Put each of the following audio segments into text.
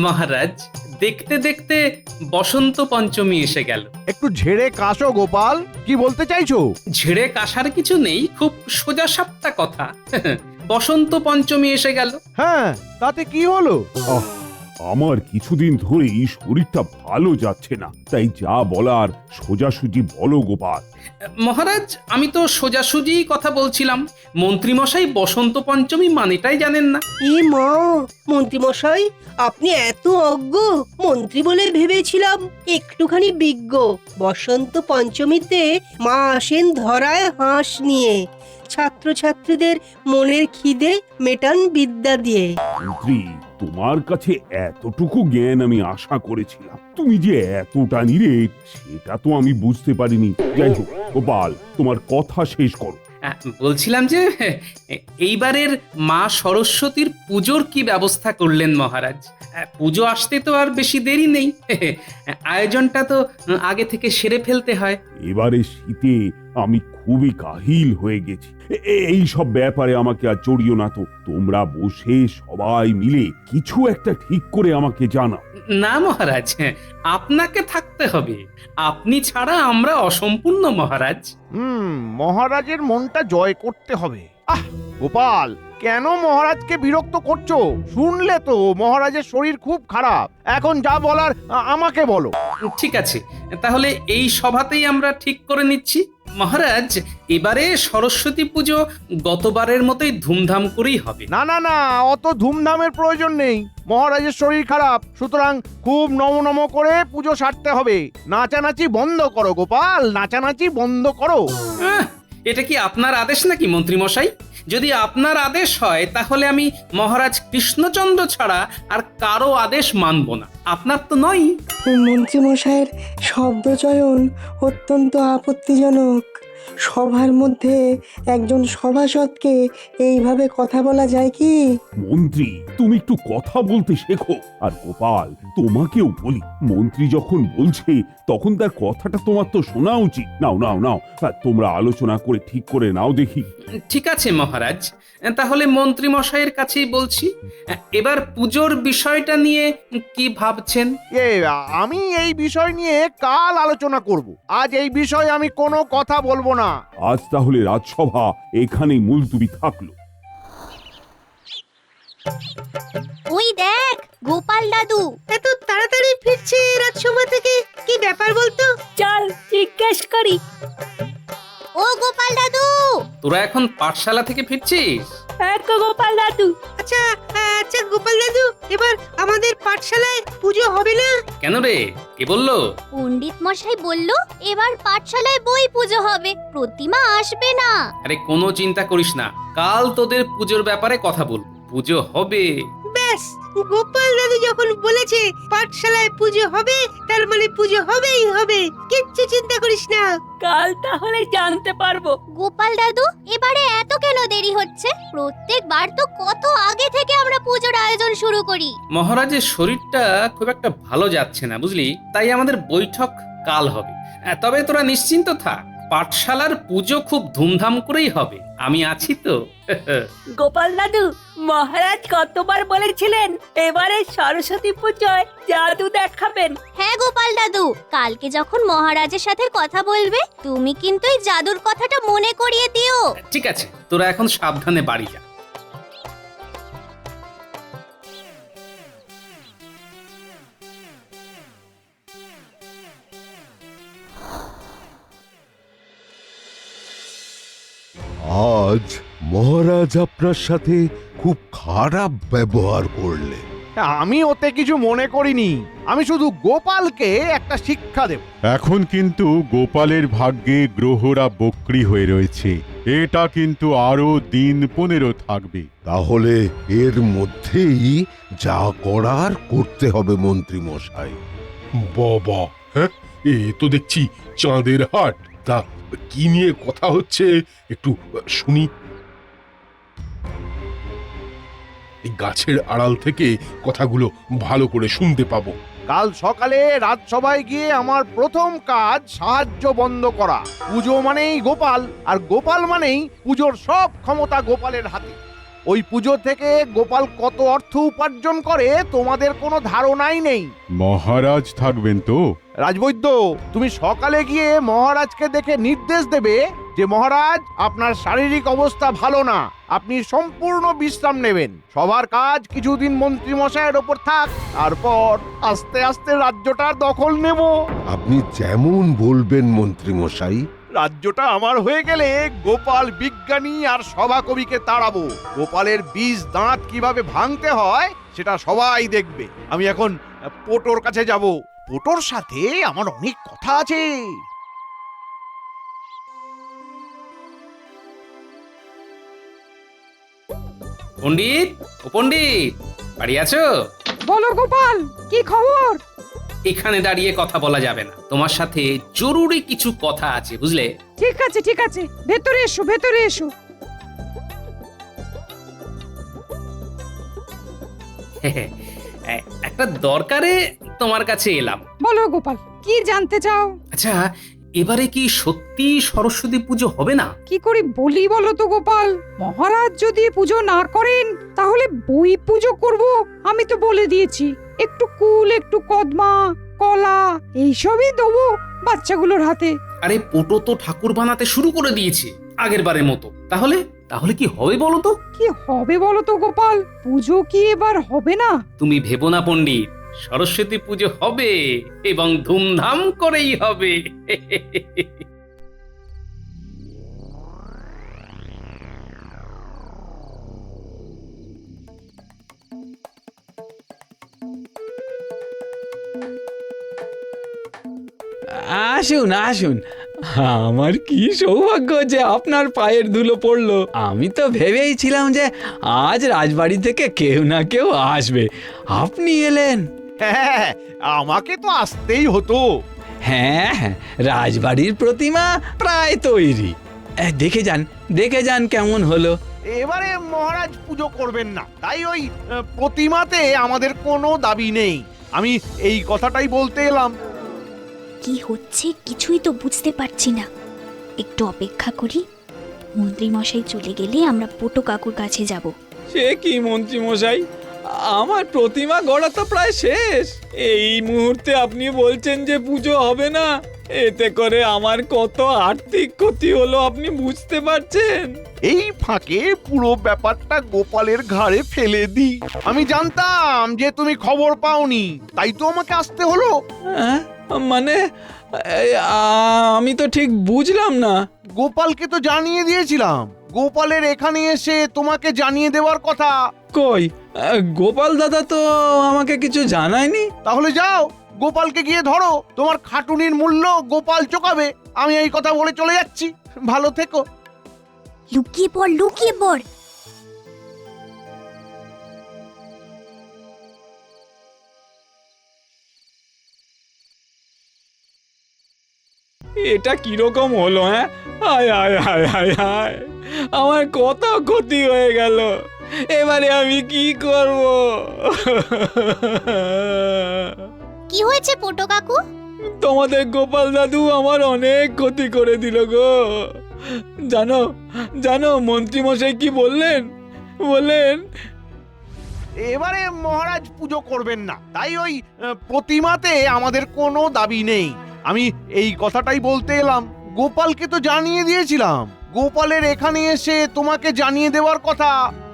মহারাজ, দেখতে দেখতে বসন্ত পঞ্চমী এসে গেল। একটু ঝেড়ে কাশো গোপাল, কি বলতে চাইছো? ঝেড়ে কাশার কিছু নেই, খুব সোজা সাপটা কথা। বসন্ত পঞ্চমী এসে গেল। হ্যাঁ, তাতে কি হলো? আহ, আমার কিছুদিন ধরেই শরীরটা ভালো যাচ্ছে না, তাই যা বলার সোজাসুজি বলো গোপাল। মহারাজ, আমি তো সোজাসুজি কথা বলছিলাম। মন্ত্রীমশাই বসন্ত পঞ্চমী মানেটাই জানেন না। এ মা, মন্ত্রী মশাই আপনি এত অজ্ঞ! মন্ত্রী বলে ভেবেছিলাম একটুখানি বিজ্ঞ। বসন্ত পঞ্চমীতে মা আসেন ধরায় হাঁস নিয়ে, ছাত্রছাত্রীদের মনের খিদে মেটান বিদ্যা দিয়ে। মন্ত্রী, তোমার কাছে এতটুকু জ্ঞান আমি আশা করেছিলাম, তুমি যে এতটা নিরেট সেটা তো আমি বুঝতে পারিনি। যাই হোক গোপাল, তোমার কথা শেষ করো। বলছিলাম যে এইবারের মা সরস্বতীর পুজোর কি ব্যবস্থা করলেন মহারাজ? পুজো আসতে তো আর বেশি দেরি নেই। আয়োজনটা তো আগে থেকে সেরে ফেলতে হয়। এবারে শীতে আমি খুবই কাহিল হয়ে গেছি। এই সব ব্যাপারে আমাকে আর জড়িও না তো। তোমরা বসে সবাই মিলে কিছু একটা ঠিক করে আমাকে জানাও। না মহারাজ, আপনাকে থাকতে হবে। আপনি ছাড়া আমরা অসম্পূর্ণ মহারাজ। মহারাজের মনটা জয় করতে হবে। আহ গোপাল, কেন মহারাজকে বিরক্ত করছো? শুনলে তো মহারাজের শরীর খুব খারাপ। এখন যা বলার আমাকে বলো। ঠিক আছে, তাহলে এই সভাতেই আমরা ঠিক করে নিচ্ছি। মহারাজ, এবারে সরস্বতী পুজো গতবারের মতোই ধুমধাম করেই হবে। না না না, অত ধুমধামের প্রয়োজন নেই। মহারাজের শরীর খারাপ, সুতরাং খুব নম করে পুজো সারতে হবে। নাচানাচি বন্ধ করো গোপাল, নাচানাচি বন্ধ করো। এটা কি আপনার আদেশ নাকি মন্ত্রী মশাই? যদি আপনার আদেশ হয় তাহলে আমি মহারাজ কৃষ্ণচন্দ্র ছাড়া আর কারো আদেশ মানব না। আপনার তো নয়। মন্ত্রীমশাইয়ের শব্দচয়ন অত্যন্ত আপত্তিজনক। সভার মধ্যে একজন সভাসদকে এইভাবে কথা বলা যায় কি? মন্ত্রী, তুমি একটু কথা বলতে শেখো। আর গোপাল, তোমাকেও বলি, মন্ত্রী যখন বলছে তখন তার কথাটা তোমার তো শোনা উচিত। নাও নাও নাও, তোমরা আলোচনা করে ঠিক করে নাও দেখি। ঠিক আছে মহারাজ, তাহলে মন্ত্রী মশাইয়ের কাছেই বলছি। এবার পুজোর বিষয়টা নিয়ে কি ভাবছেন? আমি এই বিষয় নিয়ে কাল আলোচনা করব। আজ এই বিষয়ে আমি কোনো কথা বলবো না। আজ তাহলে রাজসভা এখানেই মুলতুবি থাকলো। ওই দেখ গোপাল দাদু এত তাড়াতাড়ি ফিরছে রাজসভা থেকে, কি ব্যাপার বলতো? চল জিজ্ঞেস করি। ও গোপাল দাদু! তোরা এখন পাঠশালা থেকে ফিরছিস? হ্যাঁ গো গোপাল দাদু। আচ্ছা আচ্ছা গোপাল দাদু, এবার আমাদের পাঠশালায় পুজো হবে না? কেন রে, কে বললো? পণ্ডিত মশাই বলল এবার পাঠশালায় বই পুজো হবে, প্রতিমা আসবে না। আরে কোনো চিন্তা করিস না, কাল তোদের পুজোর ব্যাপারে কথা বলবো। পুজো হবে। ব্যাস, গোপাল দাদু যখন বলেছে পাঠশালায় পুজো হবে, তার মানে পুজো হবেই হবে। কিচ্ছু চিন্তা করিস না। কাল তাহলে জানতে পারবো। গোপাল দাদু, এবারে এত কেন দেরি হচ্ছে? প্রত্যেকবার তো কত আগে থেকে আমরা পুজোর আয়োজন শুরু করি। মহারাজের শরীরটা খুব একটা ভালো যাচ্ছে না বুঝলি, তাই আমাদের বৈঠক কাল হবে। তবে তোরা নিশ্চিন্ত থাক, পাঠশালার পুজো খুব ধুমধাম করেই হবে। আমি আছি তো। গোপাল দাদু, মহারাজ কতবার বলেছিলেন এবারে সরস্বতী পুজোয় জাদু দেখাবেন। হ্যাঁ গোপাল দাদু, কালকে যখন মহারাজের সাথে কথা বলবে তুমি কিন্তু এই জাদুর কথাটা মনে করিয়ে দিও। ঠিক আছে, তোরা এখন সাবধানে বাড়ি যা। আজ মহারাজ আপনার সাথে খুব খারাপ ব্যবহার করলেন। আমি ওতে কিছু মনে করিনি। আমি শুধু গোপালকে একটা শিক্ষা দেব। এখন কিন্তু গোপালের ভাগ্যে গ্রহরা বক্রী হয়ে রয়েছে, এটা কিন্তু আরো দিন 15 থাকবে। তাহলে এর মধ্যেই যা করার করতে হবে মন্ত্রী মশাই। বাবা, হ্যাঁ, এ তো দেখছি চাঁদের হাট। তা কি নিয়ে কথা হচ্ছে একটু শুনি। এই গাছের আড়াল থেকে কথাগুলো ভালো করে শুনতে পাবো। কাল সকালে রাজসভায় গিয়ে আমার প্রথম কাজ সাহায্য বন্ধ করা। পুজো মানেই গোপাল, আর গোপাল মানেই পুজোর সব ক্ষমতা গোপালের হাতে। ওই পুজো থেকে গোপাল কত অর্থ উপার্জন করে তোমাদের কোনো ধারণাই নেই। মহারাজ থাকবেন তো? রাজবৈদ্য, তুমি সকালে গিয়ে মহারাজকে দেখে নির্দেশ দেবে যে মহারাজ, আপনার শারীরিক অবস্থা ভালো না, আপনি সম্পূর্ণ বিশ্রাম নেবেন। সবার কাজ কিছুদিন মন্ত্রী মশাইয়ের ওপর থাক, তারপর আস্তে আস্তে রাজ্যটার দখল নেব। আপনি যেমন বলবেন মন্ত্রী মশাই। রাজ্যটা আমার হয়ে গেলে গোপাল বিজ্ঞানী আর সভাকবিকে তাড়াবো। গোপালের বীজ দাঁত কিভাবে ভাঙতে হয় সেটা সবাই দেখবে। আমি এখন পোটোর কাছে যাব। পোটোর সাথে আমার অনেক কথা আছে। পণ্ডিত, ও পণ্ডিত, বাড়ি আছো? বলো গোপাল, কি খবর? এখানে দাঁড়িয়ে কথা বলা যাবে না, তোমার সাথে জরুরি কিছু কথা আছে, বুঝলে? ঠিক আছে ঠিক আছে, ভেতরে এসো ভেতরে এসো। একটা দরকারে তোমার কাছে এলাম। বলো গোপাল, কি জানতে চাও? আচ্ছা, এবারে কি সত্যি সরস্বতী পুজো হবে না? কি করে বলি বলো তো গোপাল, মহারাজ যদি পুজো না করেন তাহলে বই পুজো করব আমি তো বলে দিয়েছি। একটু কুল, একটু কদমা, কলা এইসবই দেবো বাচ্চাগুলোর হাতে। আরে পোটো তো ঠাকুর বানাতে শুরু করে দিয়েছে আগের বারের মতো। তাহলে তাহলে কি হবে বলো তো? কি হবে বলো তো গোপাল, পুজো কি এবার হবে না? তুমি ভেবো না পণ্ডিত, সরস্বতী পুজো হবে এবং ধুমধাম করেই হবে। আসুন আসুন, আমার কি সৌভাগ্য যে আপনার পায়ের ধুলো পড়লো। আমি তো ভেবেইছিলাম যে আজ রাজবাড়ি থেকে কেউ না কেউ আসবে, আপনি এলেন। হ্যাঁ, আমাকে তো আসতেই হতো। হ্যাঁ হ্যাঁ, রাজবাড়ির প্রতিমা প্রায় তৈরি। দেখে যান কেমন হলো। এবারে মহারাজ পুজো করবেন না, তাই ওই প্রতিমাতে আমাদের কোনো দাবি নেই। আমি এই কথাটাই বলতে এলাম। কি হচ্ছে কিছুই তো বুঝতে পারছি না। একটু অপেক্ষা করি, মন্ত্রী মশাই চলে গেলে আমরা পোটো কাকুর কাছে যাব। সে কি মন্ত্রী মশাই, আমার প্রতিমা গড়া তো প্রায় শেষ, এই মুহূর্তে আপনি বলছেন যে পুজো হবে না? এতে করে আমার কত আর্থিক ক্ষতি হলো আপনি বুঝতে পারছেন? এই ফাঁকে পুরো ব্যাপারটা গোপালের ঘাড়ে ফেলে দিই। আমি জানতাম যে তুমি খবর পাওনি, তাই তো আমাকে আসতে হলো। হ্যাঁ, মানে আমি তো ঠিক বুঝলাম না। গোপালকে তো জানিয়ে দিয়েছিলাম, গোপালের এখানে এসে তোমাকে জানিয়ে দেওয়ার কথা। কই, গোপাল দাদা তো আমাকে কিছু জানায়নি। তাহলে যাও, গোপালকে গিয়ে ধরো, তোমার খাটুনির মূল্য গোপাল চোকাবে। আমি এই কথা বলে চলে যাচ্ছি, ভালো থেকো। লুকিয়ে পড়, লুকিয়ে পড়। এটা কিরকম হলো? হ্যাঁ, হায় হায় হায় হায় হায়, আমার কত ক্ষতি হয়ে গেল, এবারে আমি কি করব? কি হয়েছে পোটো কাকু? তোমাদের গোপাল দাদু আমার অনেক ক্ষতি করে দিল গো। জানো জানো মন্ত্রী মশাই কি বললেন? এবারে মহারাজ পুজো করবেন না, তাই ওই প্রতিমাতে আমাদের কোনো দাবি নেই। আমি এই কথাটাই বলতে এলাম। গোপালকে তো জানিয়ে দিয়েছিলাম, গোপালের এখানে এসে তোমাকে জানিয়ে দেওয়ার কথা।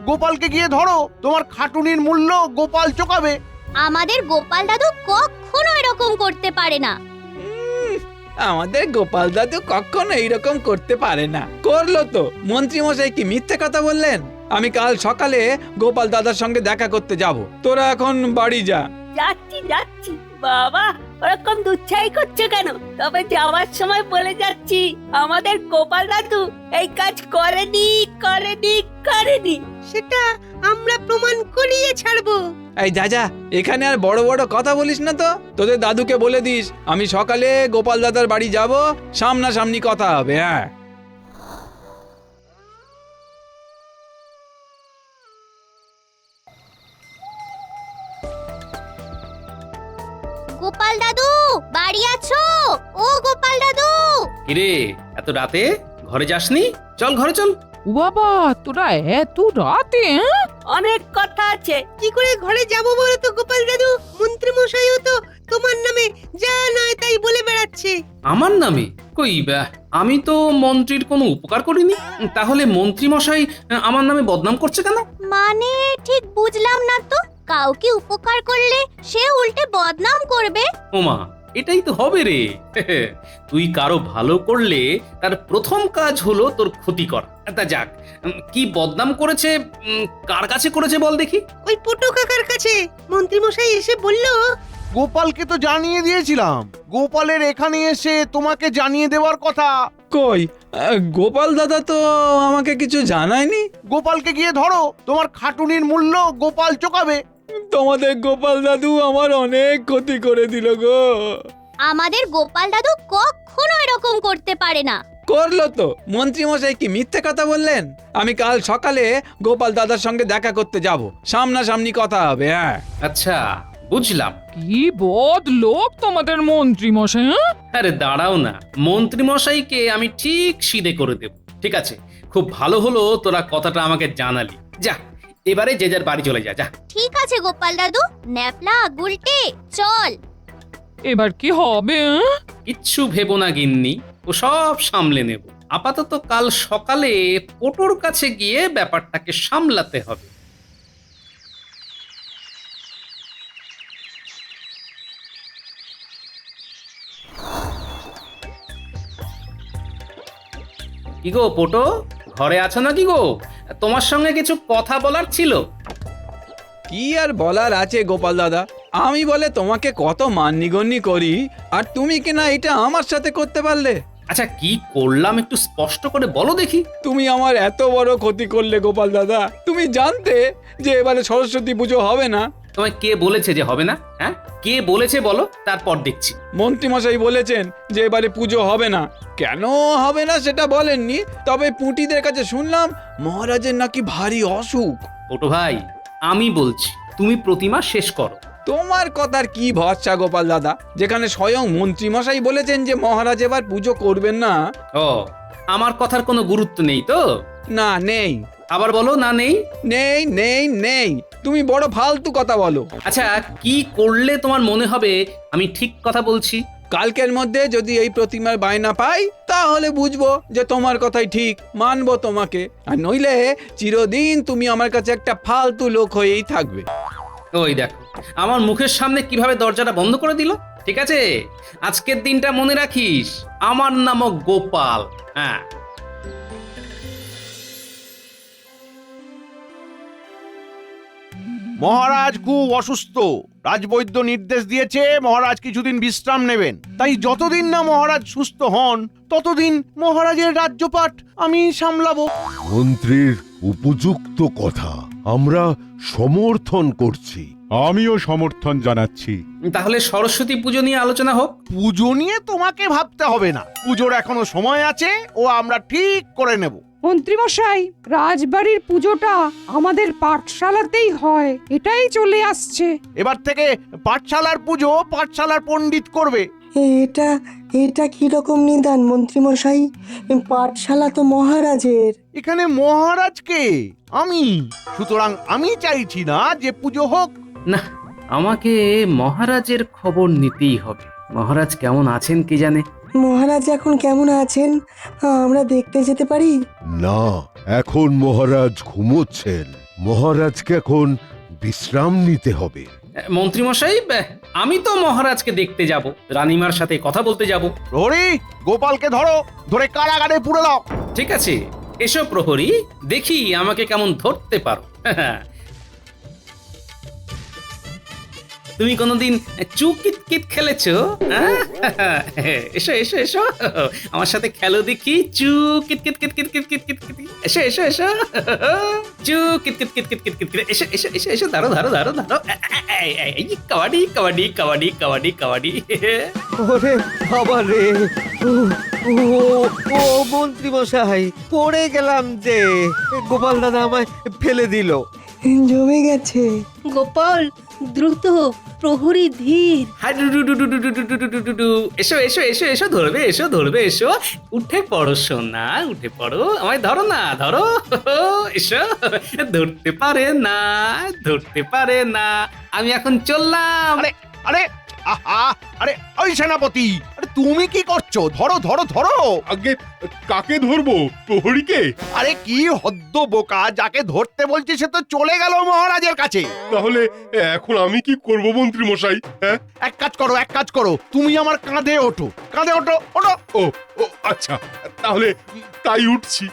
গোপালকে গিয়ে ধরো, তোমার খাটুনির মূল্য গোপাল চোকাবে। আমাদের গোপাল দাদু কখনো এরকম করতে পারে না। আমাদের গোপাল দাদু কখনো এইরকম করতে পারে না। করলো তো। মন্ত্রী মশাই কি মিথ্যে কথা বললেন? আমি কাল সকালে গোপাল দাদার সঙ্গে দেখা করতে যাব, তোরা এখন বাড়ি যা। যাচ্ছি যাচ্ছি। বাবা, ওরকম দুচ্ছাই করছো কেন? তবে যাওয়ার সময় বলে যাচ্ছি, আমাদের গোপাল দাদু এই কাজ করেনি। সেটা আমরা প্রমাণ করিয়ে ছাড়বো। এই যা, এখানে আর বড় বড় কথা বলিস না তো। তোদের দাদুকে বলে দিস আমি সকালে গোপাল দাদার বাড়ি যাব, সামনাসামনি কথা হবে। হ্যাঁ, গোপাল দাদু বাড়ি আছো? ও গোপাল দাদু! কিরে, এত রাতে ঘরে যাসনি? চল ঘরে চল। বাবা তোরা এত রাতে অনেক কথা আছে। কি করে ঘরে যাব বলো তো গোপাল দাদু? মন্ত্রী মশাইও তো তোমার নামে যা নয় তাই বলে বেড়াচ্ছে। আমার নামে কই আমি তো মন্ত্রীর কোনো উপকার করিনি, তাহলে মন্ত্রী মশাই আমার নামে বদনাম করছে কেন? মানে ঠিক বুঝলাম না তো, কাউকে উপকার করলে সে উল্টে বদনাম করবে? ওমা, এটাই তো হবে রে। তুই কারো ভালো করলে তার প্রথম কাজ হলো তোর ক্ষতি করা। তা যাক, কি বদনাম করেছে, কার কাছে করেছে বল দেখি। ওই পোটো কাকার কাছে মন্ত্রী মশাই এসে বলল, গোপালকে তো জানিয়ে দিয়েছিলাম, গোপালের এখানে এসে তোমাকে জানিয়ে দেওয়ার কথা। কই গোপাল দাদা তো আমাকে কিছু জানায়নি। গোপালকে গিয়ে ধরো, তোমার খাটুনির মূল্য গোপাল চোকাবে। তোমাদের গোপাল দাদু আমার অনেক ক্ষতি করে দিল গো। আমাদের গোপাল দাদু কখনো এরকম করতে পারে না। করলো তো। মন্ত্রী মশাই কি মিথ্যে কথা বললেন? আমি কাল সকালে গোপাল দাদার সঙ্গে দেখা করতে যাব, সামনাসামনি কথা হবে। হ্যাঁ আচ্ছা, বুঝলাম। কি বদ লোক তোমাদের মন্ত্রী মশাই। আরে দাঁড়াও না, মন্ত্রী মশাইকে আমি ঠিক সিধে করে দেব। ঠিক আছে, খুব ভালো হলো তোরা কথাটা আমাকে জানালি। যা, এবারে যে যার বাড়ি চলে যা। ঠিক আছে গোপাল দাদু, ন্যাপলা গুলটে চল। এবার কি হবে? কিচ্ছু ভেবো না গিন্নি, ও সব সামলে নেব। আপাতত কাল সকালে পোটোর কাছে গিয়ে ব্যাপারটাকে সামলাতে হবে। কি গো পোটো, ঘরে আছো নাকি গো? তোমার সঙ্গে কিছু কথা বলার ছিল। কি আর বলার আছে গোপাল দাদা? আমি বলে তোমাকে কত মান্যিগণ্যি করি, আর তুমি কিনা এটা আমার সাথে করতে পারলে। আচ্ছা, কি করলাম একটু স্পষ্ট করে বলো দেখি। তুমি আমার এত বড় ক্ষতি করলে গোপাল দাদা। তুমি জানতে যে এবারে সরস্বতী পুজো হবে না। তোমায় কে বলেছে যে হবে না? হ্যাঁ, কে বলেছে বলো, তারপর দেখছি। মন্ত্রী মশাই বলেছেন যে এবারে পুজো হবে না। কেন হবে না সেটা বলেননি, তবে পুঁটিদের কাছে শুনলাম মহারাজের নাকি ভারী অসুখ। পোটো ভাই, আমি বলছি তুমি প্রতিমা শেষ করো। তোমার কথার কি ভরসা গোপাল দাদা, যেখানে স্বয়ং মন্ত্রী মশাই বলেছেন যে মহারাজ এবার পুজো করবেন না। ও, আমার কথার কোনো গুরুত্ব নেই তো? না, নেই। আবার বলো, না নেই? নেই নেই নেই, তুমি বড় ফালতু কথা বলো। আচ্ছা, কি করলে তোমার মনে হবে আমি ঠিক কথা বলছি? কালকের মধ্যে যদি এই প্রতিমার বায়না পাই, তাহলে বুঝবো যে তোমার কথাই ঠিক, মানবো তোমাকে। আর নইলে চিরদিন তুমি আমার কাছে একটা ফালতু লোক হয়েই থাকবে। ওই দেখো, আমার মুখের সামনে কিভাবে দরজাটা বন্ধ করে দিল। ঠিক আছে, আজকের দিনটা মনে রাখিস, আমার নামও গোপাল। হ্যাঁ। মহারাজ খুব অসুস্থ, রাজবৈদ্য নির্দেশ দিয়েছে মহারাজ কিছুদিন বিশ্রাম নেবেন। তাই যতদিন না মহারাজ সুস্থ হন ততদিন মহারাজের রাজ্যপাট আমি সামলাবো। মন্ত্রীর উপযুক্ত কথা, আমরা সমর্থন করছি। আমিও সমর্থন জানাচ্ছি। তাহলে সরস্বতী পুজো নিয়ে আলোচনা হোক। পুজো নিয়ে তোমাকে ভাবতে হবে না, পুজোর এখনো সময় আছে, ও আমরা ঠিক করে নেব। মন্ত্রী মশাই, রাজবাড়ির পুজোটা আমাদের পাঠশালাতেই হয়, এটাই চলে আসছে। এবার থেকে পাঠশালার পুজো পাঠশালার পণ্ডিত করবে। এটা এটা কি রকম নিদান মন্ত্রী মশাই? পাঠশালা তো মহারাজের। এখানে মহারাজ কে? আমি। সুতরাং আমি চাইছি না যে পুজো হোক। না, আমাকে মহারাজের খবর নিতেই হবে। মহারাজ কেমন আছেন কি জানে। মহারাজ এখন কেমন আছেন আমরা দেখতে যেতে পারি? না, এখন মহারাজ ঘুমোচ্ছেন। মহারাজকে এখন বিশ্রাম নিতে হবে। মন্ত্রী মশাই, আমি তো মহারাজকে দেখতে যাব, রানীমার সাথে কথা বলতে যাব। প্রহরী, গোপালকে ধরো, ধরে কারাগারে পুরে দাও। ঠিক আছে, এসো প্রহরী, দেখি আমাকে কেমন ধরতে পারো। তুমি কোনোদিন চুকিতকিত খেলেছো? এসো এসো এসো, আমার সাথে খেলো দেখি। চুকিতকিতকিতকিতকিতকিতকিত, এসো এসো এসো, চুকিতকিতকিতকিতকিতকিত, এসো এসো এসো এসো, ধরো ধরো ধরো ধরো, কাবাডি কাবাডি কাবাডি কাবাডি কাবাডি। ওরে বাবা রে, ও মন্ত্রী মশাই, পড়ে গেলাম যে। গোপাল দাদা আমায় ফেলে দিল। জমে গেছে। গোপাল দ্রুত, প্রহরী ধীর। হাই ডু ডু ডু ডু ডু ডু ডু ডু ডু ডু ডু ডু। এসো এসো এসো এসো, ধরবে এসো, ধরবে এসো। উঠে পড়ো সোনা, উঠে পড়ো, আমায় ধরো না, ধরো। এসো, ধরতে পারে না, ধরতে পারে না। আমি এখন চললাম। আরে আরে আহা আরে ওই সেনাপতি, আরে তুমি কি করছো? ধরো ধরো ধরো। আগে কাকে ধরবো? প্রহরীকে? আরে কি হদ্দ বোকা, যাকে ধরতে বলছি সে তো চলে গেল মহারাজের কাছে। তাহলে এখন আমি কি করব মন্ত্রী মশাই? হ্যাঁ, এক কাজ করো, এক কাজ করো, তুমি আমার কাঁধে ওঠো, কাঁধে ওঠো, ওঠো। ও ও আচ্ছা, তাহলে তাই উঠছি।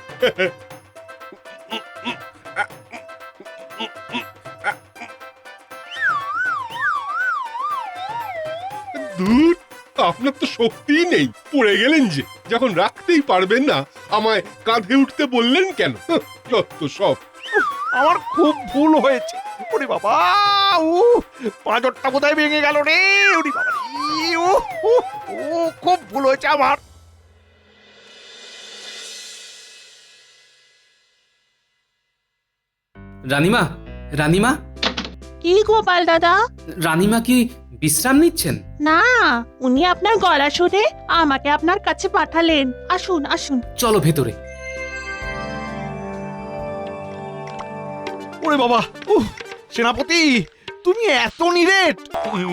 দূর, আপনার তো শক্তিই নেই, পড়ে গেলেন যে। যখন রাখতেই পারবেন না, আমায় কাঁধে উঠতে বললেন কেন? যত সব। আমার খুব ভুল হয়েছে। ওরে বাবা, পাঁজরটা বোধহয় ভেঙে গেল রে। ওরে বাবা রে, খুব ভুল হয়েছে আমার। রানীমা, রানীমা, কি গোপাল দাদা? রানীমা কি বিশ্রাম নিচ্ছেন? না, উনি আপনার গলা শুনে আমাকে আপনার কাছে পাঠালেন। আসুন আসুন। চলো ভেতরে। ওরে বাবা, সেনাপতি, তুমি এত নিরেট?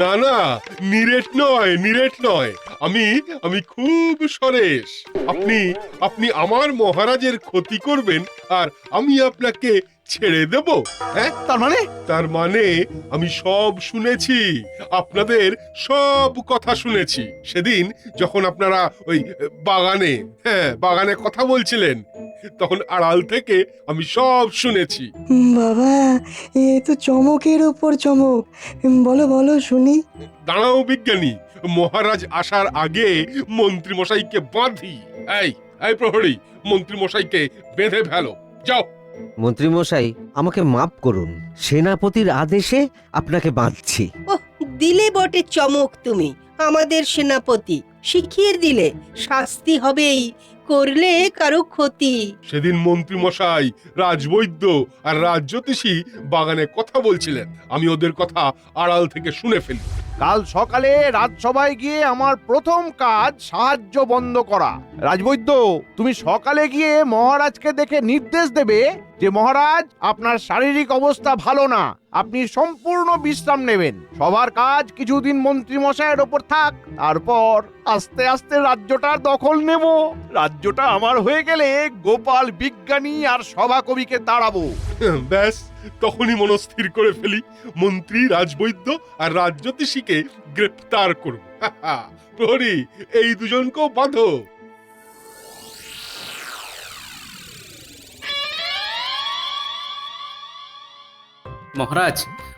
না না, নিরেট নয়, নিরেট নয়। আমি খুব সরেশ। আপনি আমার মহারাজের ক্ষতি করবেন আর আমি আপনাকে ছেড়ে দেব? হ্যাঁ, তার মানে আমি সব শুনেছি, আপনাদের সব কথা শুনেছি। সেদিন যখন আপনারা ওই বাগানে কথা বলছিলেন, তখন আড়াল থেকে আমি সব শুনেছি। বাবা, এ তো চমকের উপর চমক। বলো বলো শুনি। দাঁড়াও বিজ্ঞানী, মহারাজ আসার আগে মন্ত্রী মশাইকে বাঁধি। এই প্রহরী, মন্ত্রী মশাইকে বেঁধে ফেলো, যাও। মন্ত্রী মশাই, আমাকে মাফ করুন, সেনাপতির আদেশে আপনাকে বাঁধছি। ওহ, দিলে বটে চমক তুমি, আমাদের সেনাপতি। শিখিয়ে দিলে শাস্তি হবেই, করলে কারো ক্ষতি। সেদিন মন্ত্রী মশাই, রাজবৈদ্য আর রাজজ্যোতিষী বাগানে কথা বলছিলেন, আমি ওদের কথা আড়াল থেকে শুনে ফেলি। কাল সকালে রাজসভায় গিয়ে আমার প্রথম কাজ সাহায্য বন্ধ করা। রাজবৈদ্য, তুমি সকালে গিয়ে মহারাজকে দেখে নির্দেশ দেবে যে মহারাজ, আপনার শারীরিক অবস্থা ভালো না, আপনি সম্পূর্ণ বিশ্রাম নেবেন। সবার কাজ কিছুদিন মন্ত্রী মশাইয়ের ওপর থাক, তারপর আস্তে আস্তে রাজ্যটার দখল নেব। রাজ্যটা আমার হয়ে গেলে গোপাল, বিজ্ঞানী আর সভাকবিকে তাড়াবো। ব্যাস, তখনই মনস্থির করে ফেলি, মন্ত্রী, রাজবৈদ্য আর রাজজ্যোতিষীকে গ্রেপ্তার করব। প্রহরী, এই দুজনকেও বাঁধো। মহারাজ,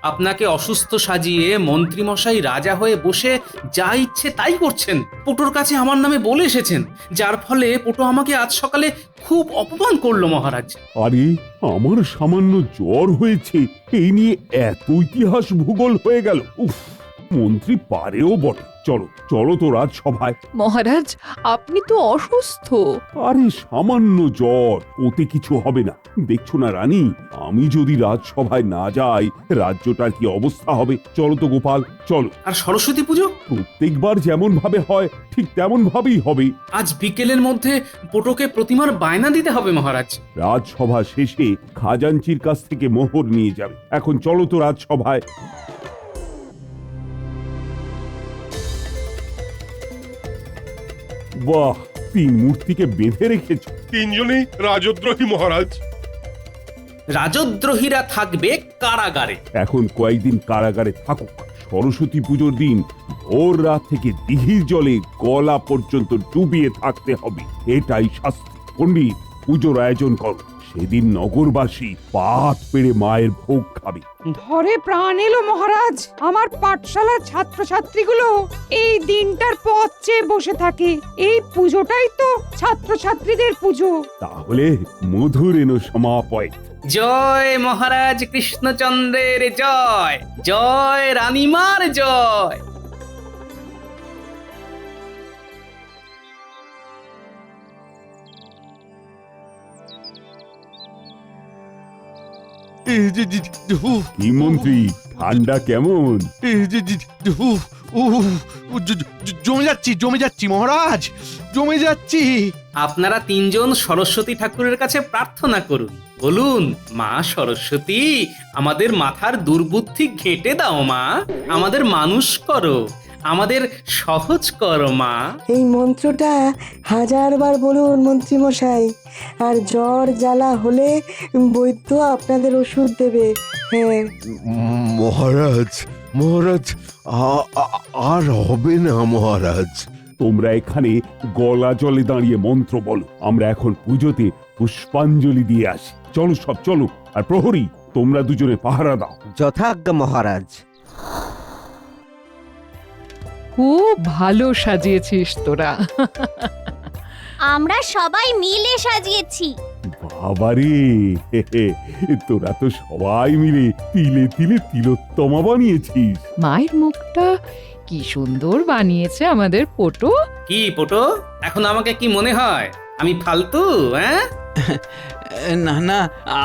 আপনাকে অসুস্থ সাজিয়ে মন্ত্রীমশাই রাজা হয়ে বসে যা ইচ্ছে তাই করছেন। পোটোর কাছে আমার নামে বলে এসেছেন, যার ফলে পোটো আমাকে আজ সকালে খুব অপমান করলো মহারাজ। আরে, আমার সামান্য জ্বর হয়েছে, এই নিয়ে এত ইতিহাস ভূগোল হয়ে গেল। উফ, মন্ত্রী পারেও বটে। চলো চলো তো রাজসভায়। মহারাজ, আপনি তো অসুস্থ। আরে সামান্য জ্বর, ওতে কিছু হবে না। দেখছো না রানী, আমি যদি রাজসভায় না যাই রাজ্যটার কি অবস্থা হবে। চলো তো গোপাল, চলো। আর সরস্বতী পুজো? প্রত্যেকবার যেমন ভাবে হয় ঠিক তেমন ভাবেই হবে। আজ বিকেলের মধ্যে পোটোকে প্রতিমার বায়না দিতে হবে মহারাজ। রাজসভা শেষে খাজাঞ্চির কাছ থেকে মোহর নিয়ে যাবে। এখন চলো তো রাজসভায়। বাহ, তিন মূর্তিকে বেঁধে রেখেছ। তিনজনই রাজদ্রোহী মহারাজ। রাজদ্রোহীরা থাকবে কারাগারে। এখন কয়েকদিন কারাগারে থাকুক। সরস্বতী পুজোর দিন ভোর রাত থেকে দিঘির জলে গলা পর্যন্ত ডুবিয়ে থাকতে হবে, এটাই শাস্তি। পণ্ডিত, পুজোর আয়োজন করো। সেদিন নগরবাসী পাত পেড়ে মায়ের ভোগ খাবে। ধরে প্রাণ এলো মহারাজ। আমার পাঠশালার ছাত্রছাত্রীগুলো এই দিনটার পথ চেয়ে বসে থাকে। এই পুজোটাই তো ছাত্রছাত্রীদের পুজো। তাহলে মধুর এনো সমাপয়। জয় মহারাজ কৃষ্ণচন্দ্রের জয়, জয় রানীমার জয়। কি মন্ত্রী, ঠান্ডা কেমন? জমে যাচ্ছি মহারাজ, জমে যাচ্ছি। আপনারা তিনজন সরস্বতী ঠাকুরের কাছে প্রার্থনা করুন, বলুন, মা সরস্বতী, আমাদের মাথার দুর্বুদ্ধি ঘেঁটে দাও মা, আমাদের মানুষ করো, আমাদের সহজ করো মা। এই মন্ত্রটা 1000 বার বলুন মন্ত্রীমশাই, আর জ্বর জ্বালা হলে বৈদ্য আপনাদের ওষুধ দেবে। হ্যাঁ, মহারাজ মহারাজ আর হবে না মহারাজ। তোমরা এখানে গলা জলে দাঁড়িয়ে মন্ত্র বলো, আমরা এখন পুজোতে পুষ্পাঞ্জলি দিয়ে আসি। চলো সব চলো, আর প্রহরী তোমরা দুজনে পাহারা দাও। যথাজ্ঞা মহারাজ। খুব ভালো সাজিয়েছিস তোরা। আমরা সবাই মিলে সাজিয়েছি। বাবারে, তোরা তো সবাই মিলে তিলে তিলে তিলোত্তমা বানিয়েছিস। মায়ের মুখটা কি সুন্দর বানিয়েছে আমাদের পটু। কি পটো, এখন আমাকে কি মনে হয় আমি ফালতু? হ্যাঁ, না না,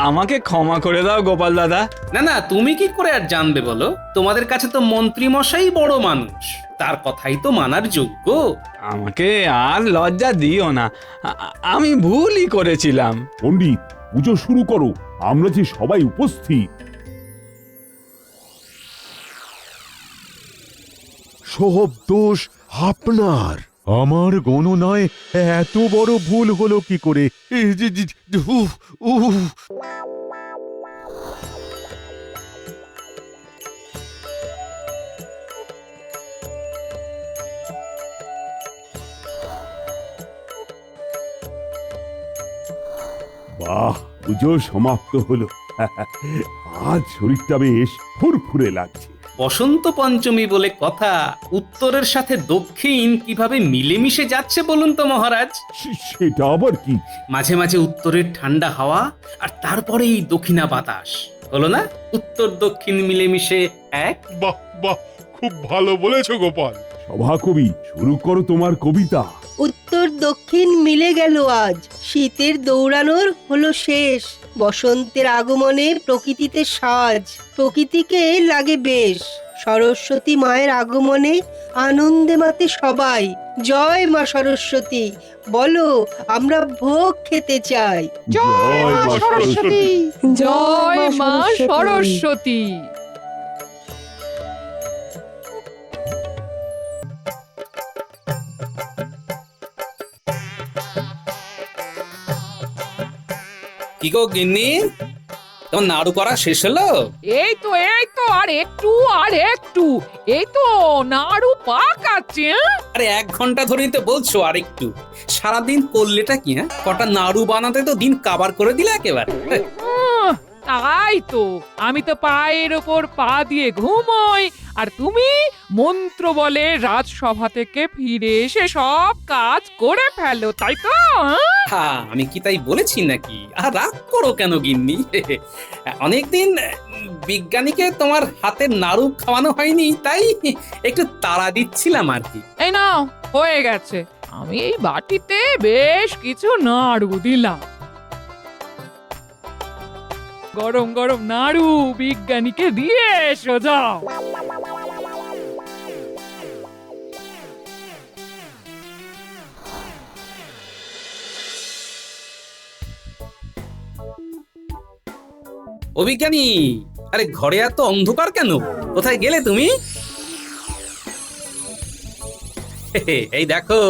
আমাকে ক্ষমা করে দাও গোপাল দাদা। না না, তুমি কি করে আর জানবে বলো? তোমাদের কাছে তো মন্ত্রী মশাই বড় মানুষ, তার কথাই তো মানার যোগ্য। আমাকে আর লজ্জা দিও না, আমি ভুলই করেছিলাম। পণ্ডিত, পুজো শুরু করো, আমরা যে সবাই উপস্থিত। সব দোষ আপনার। আমার গণনায় এত বড় ভুল হলো কি করে? বাহ, পুজো সমাপ্ত হলো। আজ শরীরটা বেশ ফুরফুরে লাগছে। বসন্ত পঞ্চমী বলে কথা, উত্তরের সাথে দক্ষিণ কিভাবে মিলেমিশে যাচ্ছে বলুন তো মহারাজ? সেটা আবার কি? মাঝে মাঝে উত্তরের ঠান্ডা হাওয়া, আর তারপরে এই দক্ষিণা বাতাস, হলো না উত্তর দক্ষিণ মিলেমিশে এক। বাহ বাহ, খুব ভালো বলেছো গোপাল। সভাকবি, শুরু করো তোমার কবিতা। উত্তর দক্ষিণ মিলে গেল আজ, শীতের দৌড়ানোর হলো শেষ, বসন্তের আগমনে প্রকৃতিতে সাজ, প্রকৃতিকে লাগে বেশ, সরস্বতী মায়ের আগমনে আনন্দে মাতে সবাই, জয় মা সরস্বতী, বলো আমরা ভোগ খেতে চাই। জয় মা সরস্বতী, জয় মা সরস্বতী। কি গো গিন্নি, তোমার নাড়ু করা শেষ হলো? এই তো আর একটু এই তো নাড়ু পাকাচ্ছে। আরে 1 ঘন্টা ধরেই তো বলছো আর একটু, সারাদিন করলেটা কি? হ্যাঁ, কটা নাড়ু বানাতে তো দিন কাবার করে দিলে একেবারে। তাই তো, আমি তো পায়ের ওপর পা দিয়ে ঘুমোই, আর তুমি মন্ত্র বলে রাজসভা থেকে ফিরে এসে সব কাজ করে ফেলো, তাই তো? হ্যাঁ, আমি কি তাই বলেছি নাকি? আর রাগ করো কেন গিন্নি? অনেকদিন বিজ্ঞানীকে তোমার হাতের নাড়ু খাওয়ানো হয়নি, তাই একটু তাড়া দিচ্ছিলাম আর কি। এই নাও, হয়ে গেছে। আমি এই বাটিতে বেশ কিছু নাড়ু দিলাম। গরম গরম নাড়ু বিজ্ঞানীকে দিয়ে এসো, যাও। ও বিজ্ঞানী, আরে ঘরে এত অন্ধকার কেন? কোথায় গেলে তুমি? এই দেখো,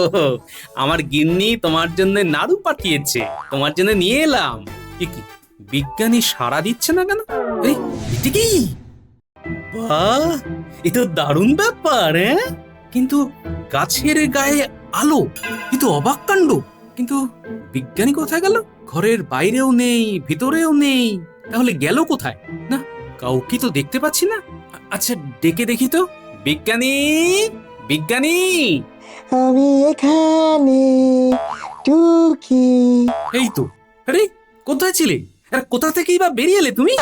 আমার গিন্নি তোমার জন্য নাড়ু পাঠিয়েছে, তোমার জন্য নিয়ে এলাম। কি বিজ্ঞানী সাড়া দিচ্ছে না কেন? এই, এটা কি? বাহ, এ তো দারুণ ব্যাপার। কিন্তু গাছের গায়ে আলো, কিন্তু অবাক কাণ্ড। কিন্তু বিজ্ঞানী কোথায় গেল? ঘরের বাইরেও নেই, ভিতরেও নেই, তাহলে গেল কোথায়? না, কাউকে তো দেখতে পাচ্ছি না। আচ্ছা, ডেকে দেখি তো। বিজ্ঞানী, বিজ্ঞানী, আমি এখানে টুকি। এই তো। আরে কোথায় ছিলে? আর কোথা থেকেই বা বেরিয়ে এলে তুমি?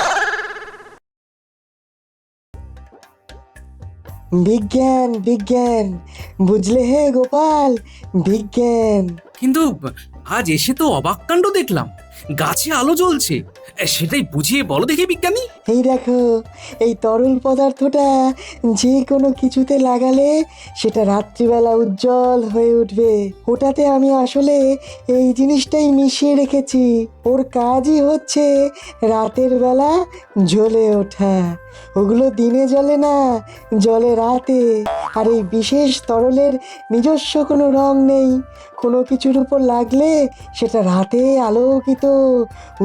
বিজ্ঞান বিজ্ঞান, বুঝলে হে গোপাল, বিজ্ঞান। কিন্তু আজ এসে তো অবাক কাণ্ড দেখলাম, গাছে আলো জ্বলছে, সেটাই বুঝিয়ে বলো দেখি বিজ্ঞানী। এই দেখো, এই তরল পদার্থটা যে কোনো কিছুতে লাগালে সেটা রাত্রিবেলা উজ্জ্বল হয়ে উঠবে। ওটাতে আমি আসলে এই জিনিসটাই মিশিয়ে রেখেছি। ওর কাজই হচ্ছে রাতের বেলা জ্বলে ওঠা। ওগুলো দিনে জ্বলে না, জ্বলে রাতে। আর এই বিশেষ তরলের নিজস্ব কোনো রং নেই। কোনো কিছুর উপর লাগলে সেটা রাতে আলোকিত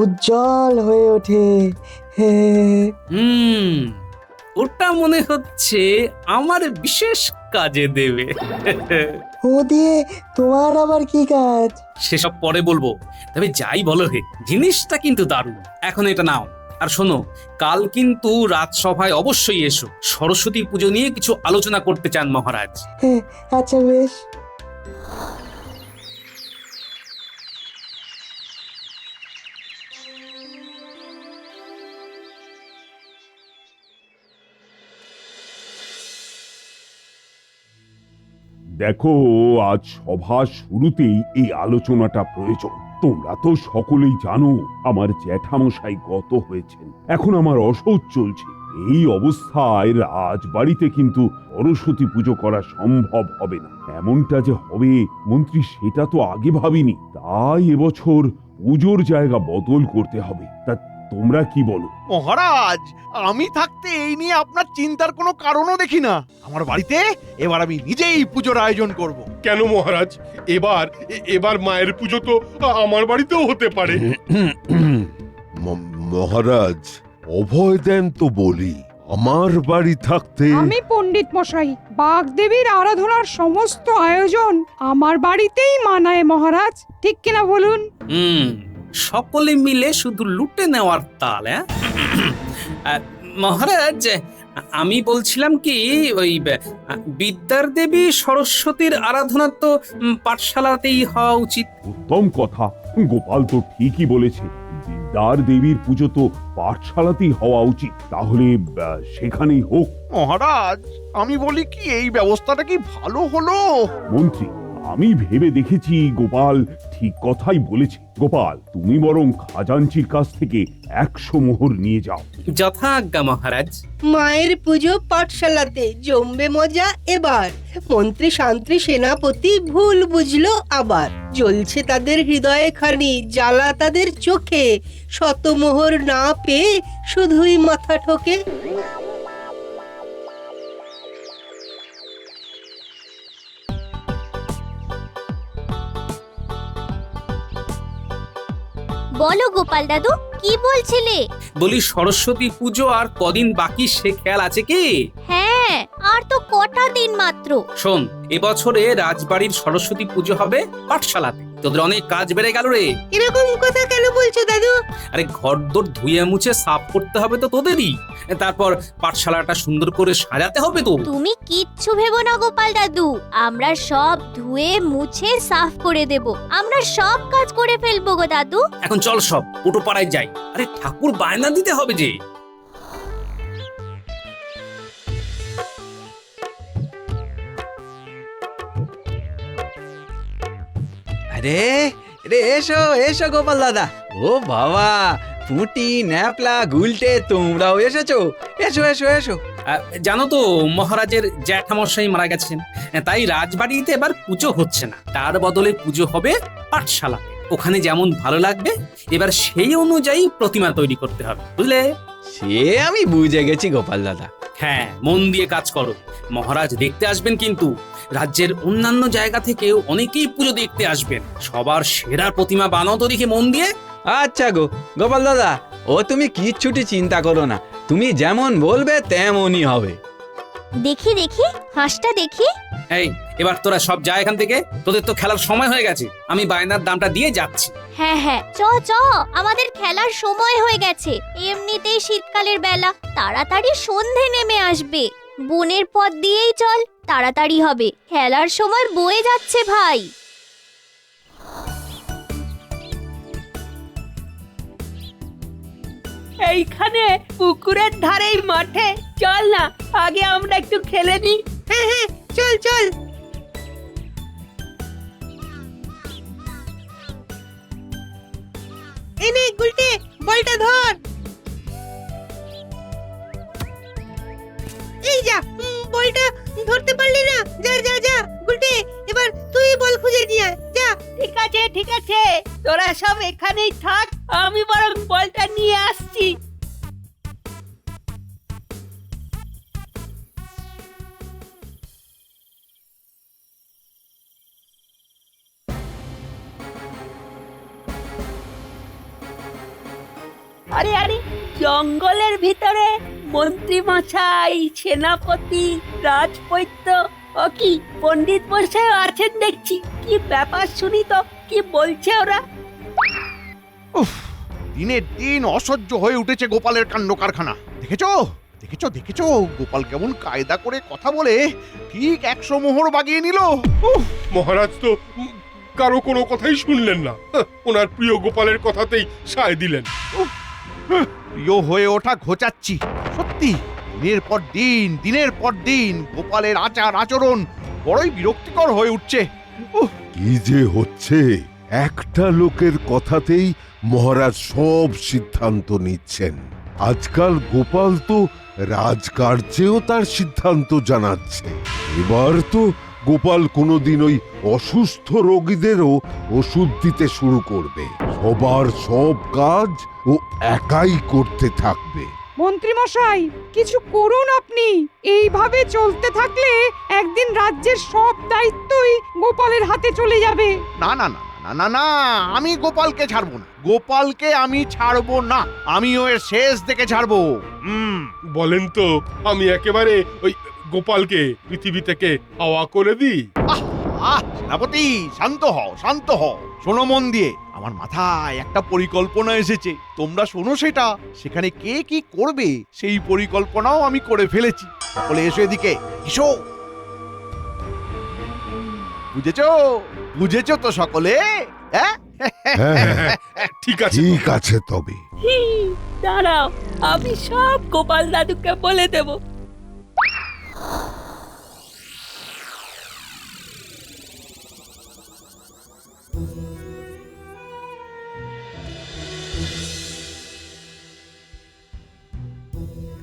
উজ্জ্বল হয়ে ওঠে। ওটা মনে হচ্ছে আমার বিশেষ কাজে দেবে। ও দিয়ে তোমার আবার কি কাজ? সেসব পরে বলবো, তবে যাই বলো হে, জিনিসটা কিন্তু দারুণ। এখন এটা নাও, আর শোনো, কাল কিন্তু রাজসভায় অবশ্যই এসো। সরস্বতী পুজো নিয়ে কিছু আলোচনা করতে চান মহারাজ। আচ্ছা, বেশ। দেখো, আজ সভা শুরুতেই এই আলোচনাটা প্রয়োজন। তোমরা তো সকলেই জানো আমার জ্যাঠামশাই গত হয়েছেন। এখন আমার অসহ্য চলছে। এই অবস্থায় রাজবাড়িতে কিন্তু সরস্বতী পুজো করা সম্ভব হবে না। এমনটা যে হবে মন্ত্রী, সেটা তো আগে ভাবিনি। তাই এবছর পুজোর জায়গা বদল করতে হবে। তা তোমরা কি বলো? মহারাজ, আমি থাকতে এই নিয়ে আপনার চিন্তার কোনো কারণও দেখি না। আমার বাড়িতে এবার আমি নিজেই পুজোর আয়োজন করব। কেন মহারাজ? এবার মায়ের পুজো তো আমার বাড়িতেও হতে পারে। মহারাজ, অভয় দেন তো বলি। আমার বাড়ি থাকতে আমি পণ্ডিত মশাই, বাগদেবীর আরাধনার সমস্ত আয়োজন আমার বাড়িতেই মানায় মহারাজ। ঠিক কিনা বলুন? সকলে মিলে শুধু লুটে নেওয়ার তাল। মহারাজ, আমি বলছিলাম কি, ওই বিদ্যার দেবী সরস্বতীর আরাধনা তো পাঠশালাতেই হওয়া উচিত। উত্তম কথা, গোপাল তো ঠিকই বলেছে। বিদ্যার দেবীর পুজো তো পাঠশালাতেই হওয়া উচিত। তাহলে সেখানেই হোক। মহারাজ, আমি বলি কি, এই ব্যবস্থাটা কি ভালো হলো? মন্ত্রী, আমি ভেবে দেখেছি গোপাল ঠিক কথাই বলেছে। গোপাল, তুমি বরং খাজাঞ্চির কাছ থেকে 100 মোহর নিয়ে যাও। যথা আজ্ঞা মহারাজ। মায়ের পুজো পাঠশালাতে জমবে মজা এবার। মন্ত্রী শান্ত্রী সেনাপতি ভুল বুঝলো আবার। জ্বলছে তাদের হৃদয়ে খানি, জ্বালা তাদের চোখে। শতমোহর না পেয়ে শুধুই মাথা ঠোকে। বলো গোপাল দাদু, কি বলছিলে? বলি, সরস্বতী পুজো আর কদিন বাকি সে খেয়াল আছে কি? হ্যাঁ, আর তো কটা দিন মাত্র। শোন, এবছরে রাজবাড়ির সরস্বতী পুজো হবে পাঠশালাতে। তোদের অনেক কাজ বেড়ে গেল রে। এরকম কথা কেন বলছো দাদু? আরে ঘরদোর ধুয়ে মুছে সাফ করতে হবে তো তোদেরই। তারপর পাঠশালাটা সুন্দর করে সাজাতে হবে তো। তুমি কিচ্ছু ভেবো না গোপাল দাদু, আমরা সব ধুয়ে মুছে সাফ করে দেব। আমরা সব কাজ করে ফেলবো গো দাদু। এখন চল সব পুটো পাড়ায় যাই। আরে ঠাকুর বায়না দিতে হবে যে। আরে রে, এসো এসো গোপাল দাদা। ও বাবা, পুঁটি, ন্যাপলা, গুলটে, তোমরাও এসেছো। এসো এসো এসো। জানো তো, মহারাজের জ্যাঠামশাই মারা গেছেন, তাই রাজবাড়িতে এবার পুজো হচ্ছে না। তার বদলে পুজো হবে পাঠশালা। ওখানে যেমন ভালো লাগবে, এবার সেই অনুযায়ী প্রতিমা তৈরি করতে হবে, বুঝলে? সে আমি বুঝে গেছি গোপাল দাদা। হ্যাঁ, মন দিয়ে কাজ করো। মহারাজ দেখতে আসবেন কিন্তু। রাজ্যের অন্যান্য জায়গা থেকেও অনেকেই পুজো দেখতে আসবেন। সবার সেরা প্রতিমা বানাও তো দেখে মন দিয়ে। আচ্ছা গো গোপাল দাদা, ও তুমি কিচ্ছুটি চিন্তা করো না। তুমি যেমন বলবে তেমনই হবে। দেখি দেখি, হাঁসটা দেখি। এই, এবার তোরা সব যা এখান থেকে। তোদের তো খেলার সময় হয়ে গেছে। আমি বায়নার দামটা দিয়ে যাচ্ছি। হ্যাঁ হ্যাঁ, চ চ, আমাদের খেলার সময় হয়ে গেছে। এমনিতেই শীতকালের বেলা, তাড়াতাড়ি সন্ধে নেমে আসবে। বনের পথ দিয়েই চল, তাড়াতাড়ি হবে। খেলার সময় বয়ে যাচ্ছে ভাই। এইখানে পুকুরের ধারেই মাঠে চল না, আগে আমরা একটু খেলে নিই। হ্যাঁ হ্যাঁ, চল চল। এনে গুলটে, বল বলটা ধর। এই যা, বলটা ধরতে পারলি না? যা যা যা গুলটে, এবার তুই বল খুঁজে নিয়ে আয়, যা। ঠিক আছে ঠিক আছে, তোরা সব এখানেই থাক, আমি বরং বলটা নিয়ে আসছি। আরে আরে, জঙ্গলের ভিতরে মন্ত্রী মশাই, সেনাপতি, রাজবৈদ্য ও কি পণ্ডিত মশাই আছেন দেখছি। কি ব্যাপার শুনি তো, কি বলছে ওরা? উফ, দিনের দিন অসহ্য হয়ে উঠেছে গোপালের কাণ্ড কারখানা। দেখেছো দেখেছো দেখেছো গোপাল কেমন কায়দা করে কথা বলে ঠিক 100 মোহর বাগিয়ে নিল। উফ, মহারাজ তো কারো কোনো কথাই শুনলেন না, ওনার প্রিয় গোপালের কথাতেই সায় দিলেন। প্রিয় হয়ে ওঠা ঘোচাচ্ছি। সত্যি দিনের পর দিন গোপালের আচার আচরণ বড়ই বিরক্তিকর হয়ে উঠছে। কি যে হচ্ছে, একটা লোকের কথাতেই মহারাজ সব সিদ্ধান্ত নিচ্ছেন। আজকাল গোপাল তো রাজকার্যেও তার সিদ্ধান্ত জানাচ্ছে। এবার তো গোপাল কোনোদিন ওই অসুস্থ রোগীদেরও ওষুধ দিতে শুরু করবে। সবার সব কাজ ও একাই করতে থাকবে। মন্ত্রী মশাই, কিছু করুন আপনি। এইভাবে চলতে থাকলে একদিন রাজ্যের সব দায়িত্বই গোপালের হাতে চলে যাবে। না না না না না না, আমি গোপালকে ছাড়বো না, গোপালকে আমি ছাড়বো না। আমিও এর শেষ দেখে ছাড়বো। বলেন তো, আমি একেবারে ওই গোপালকে পৃথিবী থেকে হাওয়া করে দিই? সেনাপতি, শান্ত হও শান্ত হও। শোনো মন দিয়ে, আমার মাথায় একটা পরিকল্পনা এসেছে, তোমরা শোনো সেটা। সেখানে কে কি করবে সেই পরিকল্পনাও আমি করে ফেলেছি। সকলে এসো এদিকে, এসো। বুঝেছো বুঝেছো তো সকলে? হ্যাঁ ঠিক আছে ঠিক আছে তবে। দাঁড়াও, আমি সব গোপাল দাদুকে বলে দেব।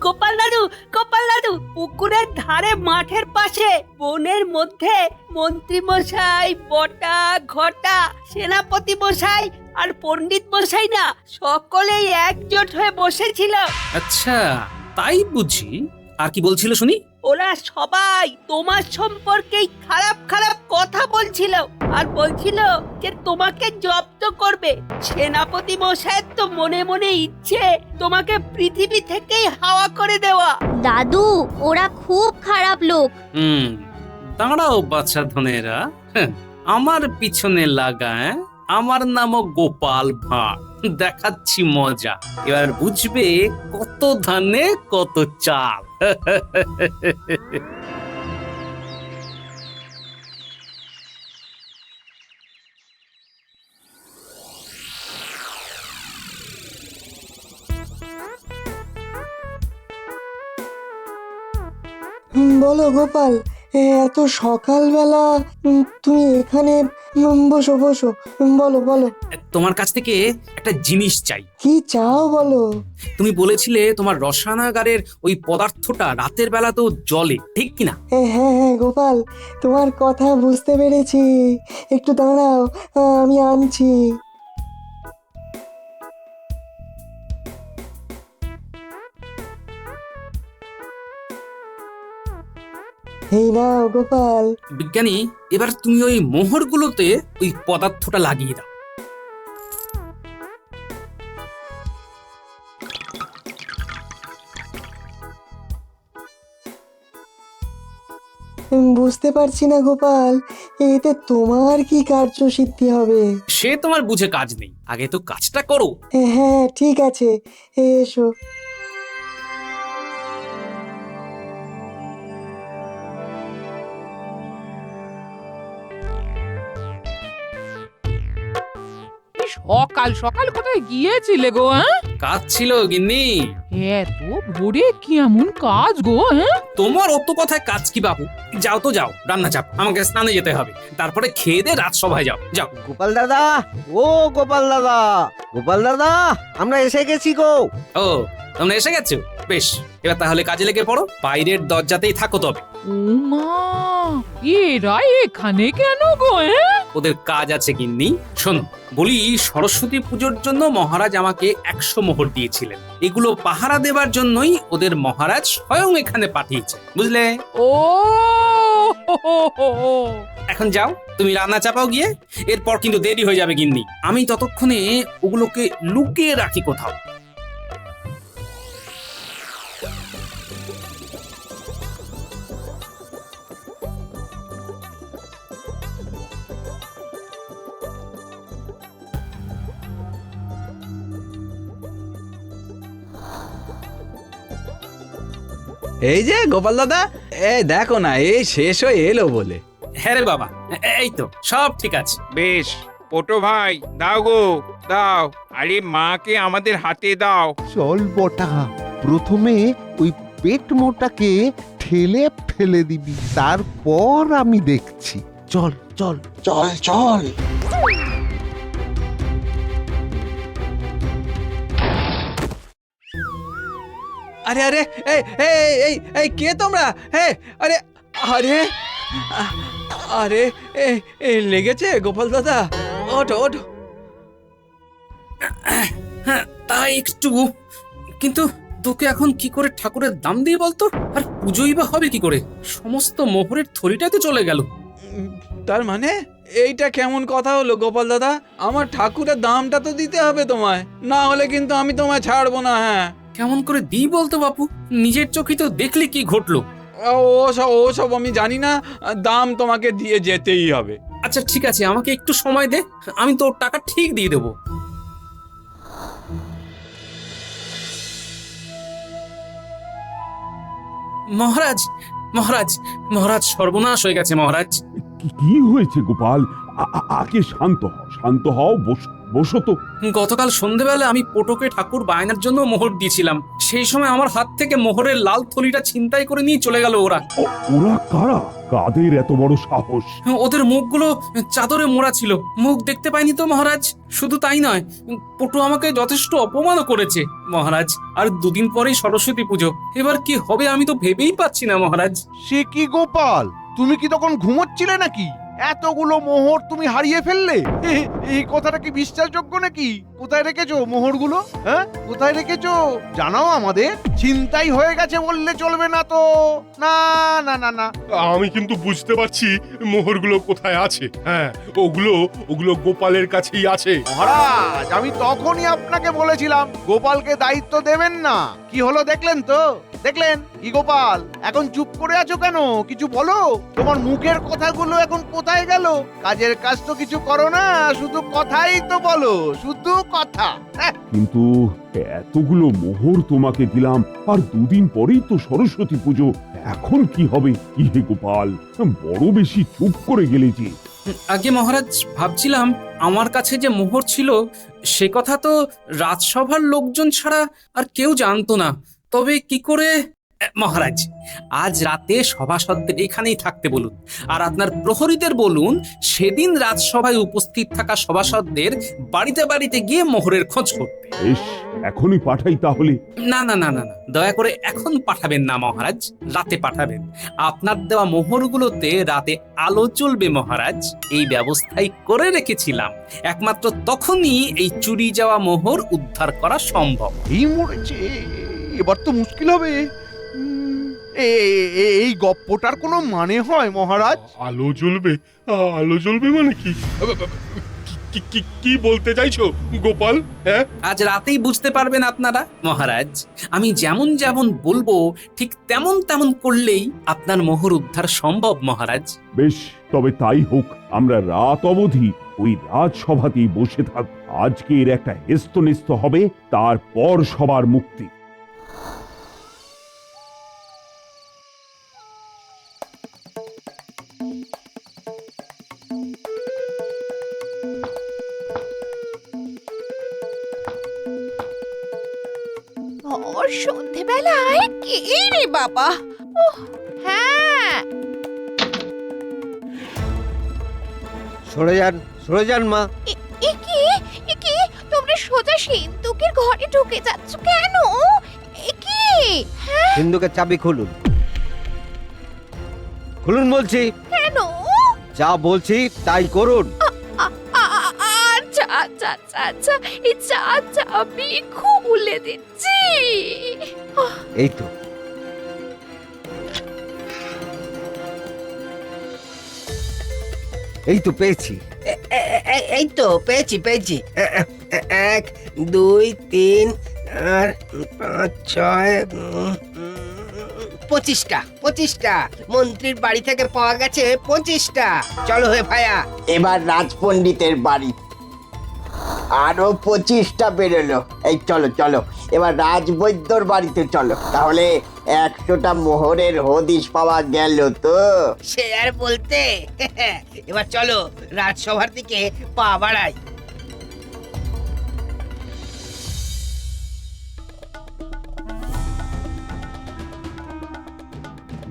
গোপাল দাদু, গোপাল দাদু, পুকুরের ধারে মাঠের পাশে বনের মধ্যে মন্ত্রী মশাই, বটা, ঘটা, সেনাপতি মশাই আর পণ্ডিত মশাই না সকলেই একজোট হয়ে বসেছিল। আচ্ছা, তাই বুঝি? আর কি বলছিল শুনি? ওরা সবাই তোমার সম্পর্কেই খারাপ খারাপ কথা বলছিল, আর বলছিল যে তোমাকে জব্দ করবে। সেনাপতি মশাইয়ের তো মনে মনে ইচ্ছে তোমাকে পৃথিবী থেকেই হাওয়া করে দেওয়া। দাদু, ওরা খুব খারাপ লোক। দাঁড়াও বাছা ধনেরা, আমার পিছনে লাগা। আমার নামও গোপাল ভাঁড়, দেখাচ্ছি মজা। এবার বুঝবে কত ধানে কত চাল। বলো গোপাল, এত সকালবেলা তুমি এখানে? বসো বসো, বলো বলো। তোমার কাছ থেকে একটা জিনিস চাই। কি চাও বলো? তুমি বলেছিলে তোমার রসায়নাগারের ওই পদার্থটা রাতের বেলাতেও জ্বলে, ঠিক কিনা? হ্যাঁ হ্যাঁ গোপাল, তোমার কথা বুঝতে পেরেছি। একটু দাঁড়াও, আমি আনছি। এই নাও গোপাল। বিজ্ঞানী, এবার তুমি ওই মোহরগুলোতে ওই পদার্থটা লাগিয়ে দাও। বুঝতে পারছি না গোপাল, এতে তোমার কি কার্যসিদ্ধি হবে? সে তোমার বুঝে কাজ নেই, আগে তো কাজটা করো। হ্যাঁ ঠিক আছে, এসো। সকাল সকাল সকাল কোথায় গিয়েছিলে গো? হ্যাঁ, কাজ ছিল গিন্নি। এত ভোরে কি এমন কাজ গো? হ্যাঁ, তোমার অত কথায় কাজ কি বাবু? যাও তো যাও, রান্না চাপ, আমাকে স্নানে যেতে হবে, তারপরে খেয়ে দে রাজসভায় যাও। যাও। গোপাল দাদা, ও গোপাল দাদা, গোপাল দাদা, আমরা এসে গেছি গো। ও, তোমরা এসে গেছো? বেশ, এবার তাহলে কাজে লেগে পড়ো, বাইরের দরজাতেই থাকো তবে। ও মা, এরা এখানে কেন গো? হ্যাঁ, ওদের কাজ আছে গিন্নি। শোনো, বলি সরস্বতী পুজোর জন্য মহারাজ আমাকে 100 মোহর দিয়েছিলেন। এগুলো পাহারা দেবার জন্যই ওদের মহারাজ স্বয়ং এখানে পাঠিয়েছে, বুঝলে? ও হো হো হো হো। এখন যাও, তুমি রান্না চাপাও গিয়ে, এরপর কিন্তু দেরি হয়ে যাবে গিন্নি। আমি ততক্ষণে ওগুলোকে লুকিয়ে রাখি কোথাও। এই যে গোপাল দাদা, এই দেখো না, এই শেষ হয়ে এলো বলে। হ্যাঁ রে বাবা, এই তো সব ঠিক আছে। বেশ, পটো ভাই দাও গো, দাও। আরে মাকে আমাদের হাতে দাও। চল বটা, প্রথমে ওই পেট মোটাকে ঠেলে ফেলে দিবি, তারপর আমি দেখছি। চল চল চল চল। আরে আরে, এই এই এই এই কে তোমরা? হে, আরে আরে আরে, এই লেগেছে গোপাল দাদা, ওঠো ওঠো। হ্যাঁ, তা একটু, কিন্তু তোকে এখন কি করে ঠাকুরের দাম দিয়ে বলতো? আর পুজোই বা হবে কি করে? সমস্ত মোহরের থলিটাই তো চলে গেল। তার মানে এইটা কেমন কথা হলো গোপাল দাদা? আমার ঠাকুরের দামটা তো দিতে হবে তোমায়, না হলে কিন্তু আমি তোমায় ছাড়বো না। হ্যাঁ, কেমন করে দিই বলতো বাপু? নিজের চোখে তো দেখলি কি ঘটলো। ওসব আমি জানি না, দাম তোমাকে দিয়ে যেতেই হবে। আচ্ছা ঠিক আছে, আমাকে একটু সময় দে, আমি তোর টাকা ঠিক দিয়ে দেবো। মহারাজ, মহারাজ, মহারাজ, সর্বনাশ হয়ে গেছে মহারাজ। কি হয়েছে গোপাল? আগে শান্ত হও, শান্ত হও, বসো তো। গতকাল সন্ধেবেলা আমি পটোকে ঠাকুর বায়নার জন্য মোহর দিয়েছিলাম, সেই সময় আমার হাত থেকে মোহরের লাল থলিটা ছিনতাই করে নিয়ে চলে গেল ওরা। ওরা কারা? কাদের এত বড় সাহস? ওদের মুখগুলো চাদরে মোড়া ছিল, মুখ দেখতে পাইনি তো মহারাজ। শুধু তাই নয়, পটু আমাকে যথেষ্ট অপমানও করেছে মহারাজ। আর দুদিন পরেই সরস্বতী পুজো, এবার কি হবে আমি তো ভেবেই পাচ্ছি না মহারাজ। সে কি গোপাল, তুমি কি তখন ঘুমোচ্ছিলে নাকি? এতগুলো মোহর তুমি হারিয়ে ফেললে? এই কথাটা কি বিশ্বাসযোগ্য নাকি? কোথায় রেখেছো মোহরগুলো? হ্যাঁ, কোথায় রেখেছো জানাও আমাদের। ছিনতাই হয়ে গেছে বললে চলবে না তো। না না না না, আমি কিন্তু বুঝতে পারছি মোহরগুলো কোথায় আছে। হ্যাঁ, ওগুলো ওগুলো গোপালের কাছেই আছে। মহারাজ, আমি তখনই আপনাকে বলেছিলাম গোপালকে দায়িত্ব দেবেন না। কি হলো দেখলেন তো? দেখলেন কি গোপাল, এখন চুপ করে আছো কেন? কিছু বলো। তোমার মুখের কথাগুলো এখন কোথায় গেল? কাজের কাজ তো কিছু করো না, শুধু কথাই তো বলো, শুধু কথা। কিন্তু এতগুলো মোহর তোমাকে দিলাম, আর দুদিন পরেই তো সরস্বতী পুজো। এখন কি হবে? কি হে গোপাল, বড় বেশি চুপ করে গেলে যে। আগে মহারাজ, ভাবছিলাম আমার কাছে যে মোহর ছিল সে কথা তো রাজসভার লোকজন ছাড়া আর কেউ জানতো না। তবে কি করে? মহারাজ, আজ রাতে সভাসদদের এখানেই থাকতে বলুন, আর আপনার প্রহরীদের বলুন সেদিন রাজসভায় উপস্থিত থাকা সভাসদদের বাড়িতে বাড়িতে গিয়ে মোহরের খোঁজ করতে। বেশ, এখনই পাঠাই তাহলে। না না না না না, দয়া করে এখন পাঠাবেন না মহারাজ, রাতে পাঠাবেন। আপনার দেওয়া মোহরগুলোতে রাতে আলো জ্বলবে মহারাজ, এই ব্যবস্থাই করে রেখেছিলাম। একমাত্র তখনই এই চুরি যাওয়া মোহর উদ্ধার করা সম্ভব। এই মরেছে, এবার তো মুশকিল হবে। এই গপ্পটার কোনো মানে হয় মহারাজ? আলো জ্বলবে? আলো জ্বলবে মানে কি? কি বলতে চাইছো গোপাল? হ্যাঁ, আজ রাতেই বুঝতে পারবেন আপনারা মহারাজ। আমি যেমন যেমন বলবো ঠিক তেমন তেমন করলেই আপনার মোহর উদ্ধার সম্ভব মহারাজ। বেশ, তবে তাই হোক। আমরা রাত অবধি ওই রাজসভাতেই বসে থাক। আজকের একটা হেস্তনেস্ত হবে, তারপর সবার মুক্তি। ভর সন্ধেবেলায় কে রে বাবা? ওহ, হ্যাঁ, সরে যান মা। এ কি তোমরা সোজা সিন্ধুকের ঘরে ঢুকে যাচ্ছ কেন? এ কি? হ্যাঁ, সিন্ধুকের চাবি খুলুন, খুলুন বলছি। কেন? যা বলছি তাই করুন। আচ্ছা আচ্ছা আচ্ছা আচ্ছা, এই চাবি খুলে দিচ্ছি। এই তো, এই তো পেয়েছি। এই তো পেয়েছি। 1 2 3 আর 5 6 25টা মন্ত্রীর বাড়ি থেকে পাওয়া গেছে 25টা। চলো হে ভাইয়া, এবার রাজপণ্ডিতের বাড়ি আরো 25টা বেরোলো। এই চলো চলো, এবার রাজবৈদ্যর বাড়িতে চলো। তাহলে 100টা মোহরের হদিশ পাওয়া গেল তো। সে আর বলতে। এবার চলো রাজসভার দিকে পা বাড়াই।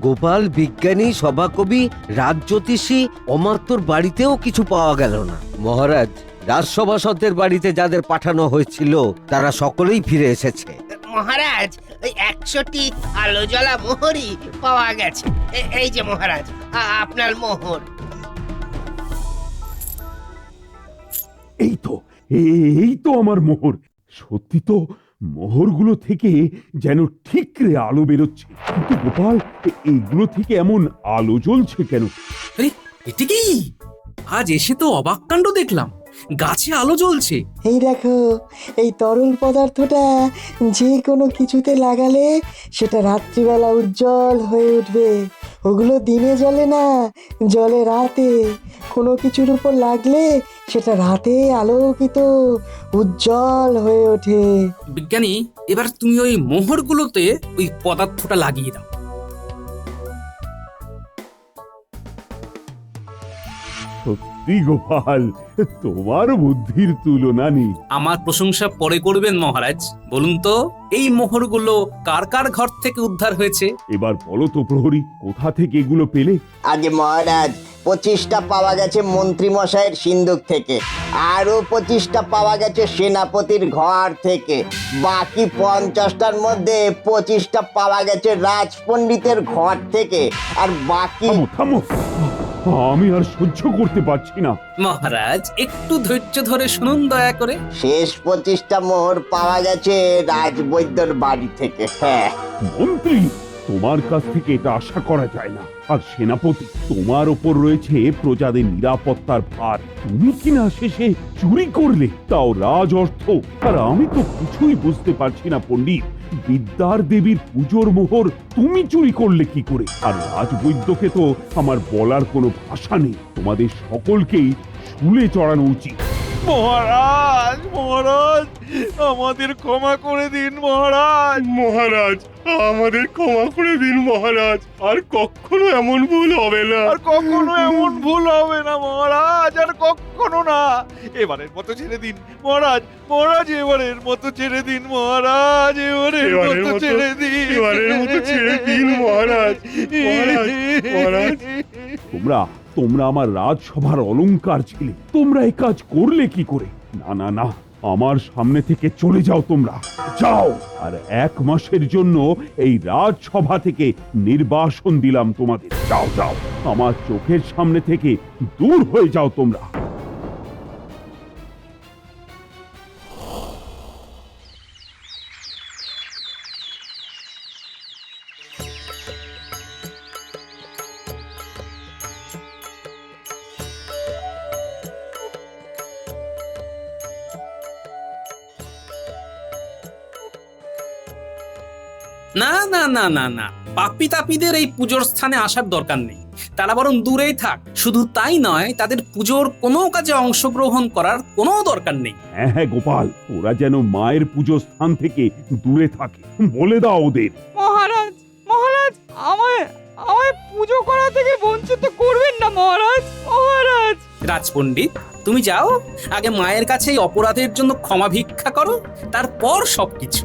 গোপাল, বিজ্ঞানী, সভাকবি, রাজজ্যোতিষী, অমাত্যর বাড়িতেও কিছু পাওয়া গেল না। মহারাজ, রাজসভাসদের বাড়িতে যাদের পাঠানো হয়েছিল তারা সকলেই ফিরে এসেছে। মহারাজ, ওই 100টি আলো জ্বলা মোহরই পাওয়া গেছে। এই যে মহারাজ, আপনার মোহর। এই তো আমার মোহর। সত্যি তো, মোহরগুলো থেকে যেন ঠিকরে আলো বেরোচ্ছে। কিন্তু গোপাল, এইগুলো থেকে এমন আলো জ্বলছে কেন? আরে এটা কি? আজ এসে তো অবাক কাণ্ড দেখলাম, গাছে আলো জ্বলছে। এই দেখো, এই তরল পদার্থটা যে কোনো কিছুতে লাগালে সেটা রাত্রিবেলা উজ্জ্বল হয়ে উঠবে। ওগুলো দিনে জ্বলে না, জ্বলে রাতে। কোনো কিছুর উপর লাগলে সেটা রাতে আলোকিত উজ্জ্বল হয়ে ওঠে। বিজ্ঞানী, এবার তুমি ওই মোহরগুলোতে ওই পদার্থটা লাগিয়ে দাও। সত্যি গোপাল, তোমার বুদ্ধির তুলনা নেই। আমার প্রশংসা পরে করবেন মহারাজ। বলুন তো, এই মোহরগুলো কার কার ঘর থেকে উদ্ধার হয়েছে? এবার বলো তো প্রহরী, কোথা থেকে এগুলো পেলে? আগে মহারাজ, 25টা পাওয়া গেছে মন্ত্রী মশাইয়ের সিন্ধুক থেকে, আরো 25টা পাওয়া গেছে সেনাপতির ঘর থেকে, বাকি 50টার মধ্যে 25টা পাওয়া গেছে রাজপণ্ডিতের ঘর থেকে, আর বাকি থামো, আমি আর সহ্য করতে পারছি না। মহারাজ, একটু ধৈর্য ধরে শুনুন দয়া করে। শেষ 25টা মোহর পাওয়া গেছে রাজবৈদ্যর বাড়ি থেকে। হ্যাঁ মন্ত্রী, তোমার কাছ থেকে এটা আশা করা যায় না। আর সেনাপতি, তোমার ওপর রয়েছে প্রজাদের নিরাপত্তার ভার। তুমি কিনা শেষে চুরি করলে, তাও রাজ অর্থ। আর আমি তো কিছুই বুঝতে পারছি না পণ্ডিত, বিদ্যার দেবীর পুজোর মোহর তুমি চুরি করলে কি করে? আর রাজবৈদ্যকে তো আমার বলার কোনো ভাষা নেই। তোমাদের সকলকেই শুলে চড়ানো উচিত। মহারাজ, মহারাজ, আমাদের ক্ষমা করে দিন মহারাজ। মহারাজ, আমাদের ক্ষমা করে দিন মহারাজ। আর কখনো এমন ভুল হবে না। আর কখনো এমন ভুল হবে না মহারাজ, আর কখনো না। এবারের মতো ছেড়ে দিন মহারাজ, মহারাজ এবারের মতো ছেড়ে দিন মহারাজ, এবারের মতো ছেড়ে দিন, এবারের মতো ছেড়ে দিন মহারাজ। মহারাজ, তোমরা আমার রাজসভার অলংকার ছিলে। তোমরা এই কাজ করলে কি করে? না না না, আমার সামনে থেকে চলে যাও। তোমরা যাও। আর 1 মাসের জন্য এই রাজসভা থেকে নির্বাসন দিলাম তোমাদের। যাও যাও, আমার চোখের সামনে থেকে দূর হয়ে যাও তোমরা। না না না না না, পাপি তাপিদের এই পুজোর স্থানে আসার দরকার নেই। তারা বরং দূরেই থাক। শুধু তাই নয়, তাদের পুজোর কোনো কাজে অংশগ্রহণ করার কোনো দরকার নেই। হ্যাঁ গোপাল, ওরা যেন মায়ের পুজো স্থান থেকে দূরে থাকে। বলে দাও ওদের। মহারাজ, মহারাজ, আমায় পুজো করা থেকে বঞ্চিত করবেন না মহারাজ। মহারাজ, রাজপণ্ডিত, তুমি যাও, আগে মায়ের কাছে এই অপরাধের জন্য ক্ষমা ভিক্ষা করো, তারপর সবকিছু।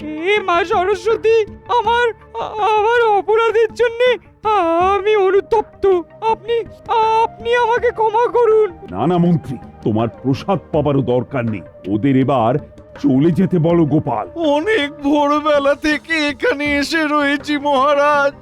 এ মা সরস্বতী, আমার আমার অপরাধের জন্য আমি অনুতপ্ত। আপনি আপনি আমাকে ক্ষমা করুন। না না মন্ত্রী, তোমার প্রসাদ পাবারও দরকার নেই। ওদের এবার চলে যেতে বলো গোপাল। অনেক ভোরবেলা থেকে এখানে এসে রয়েছি মহারাজ,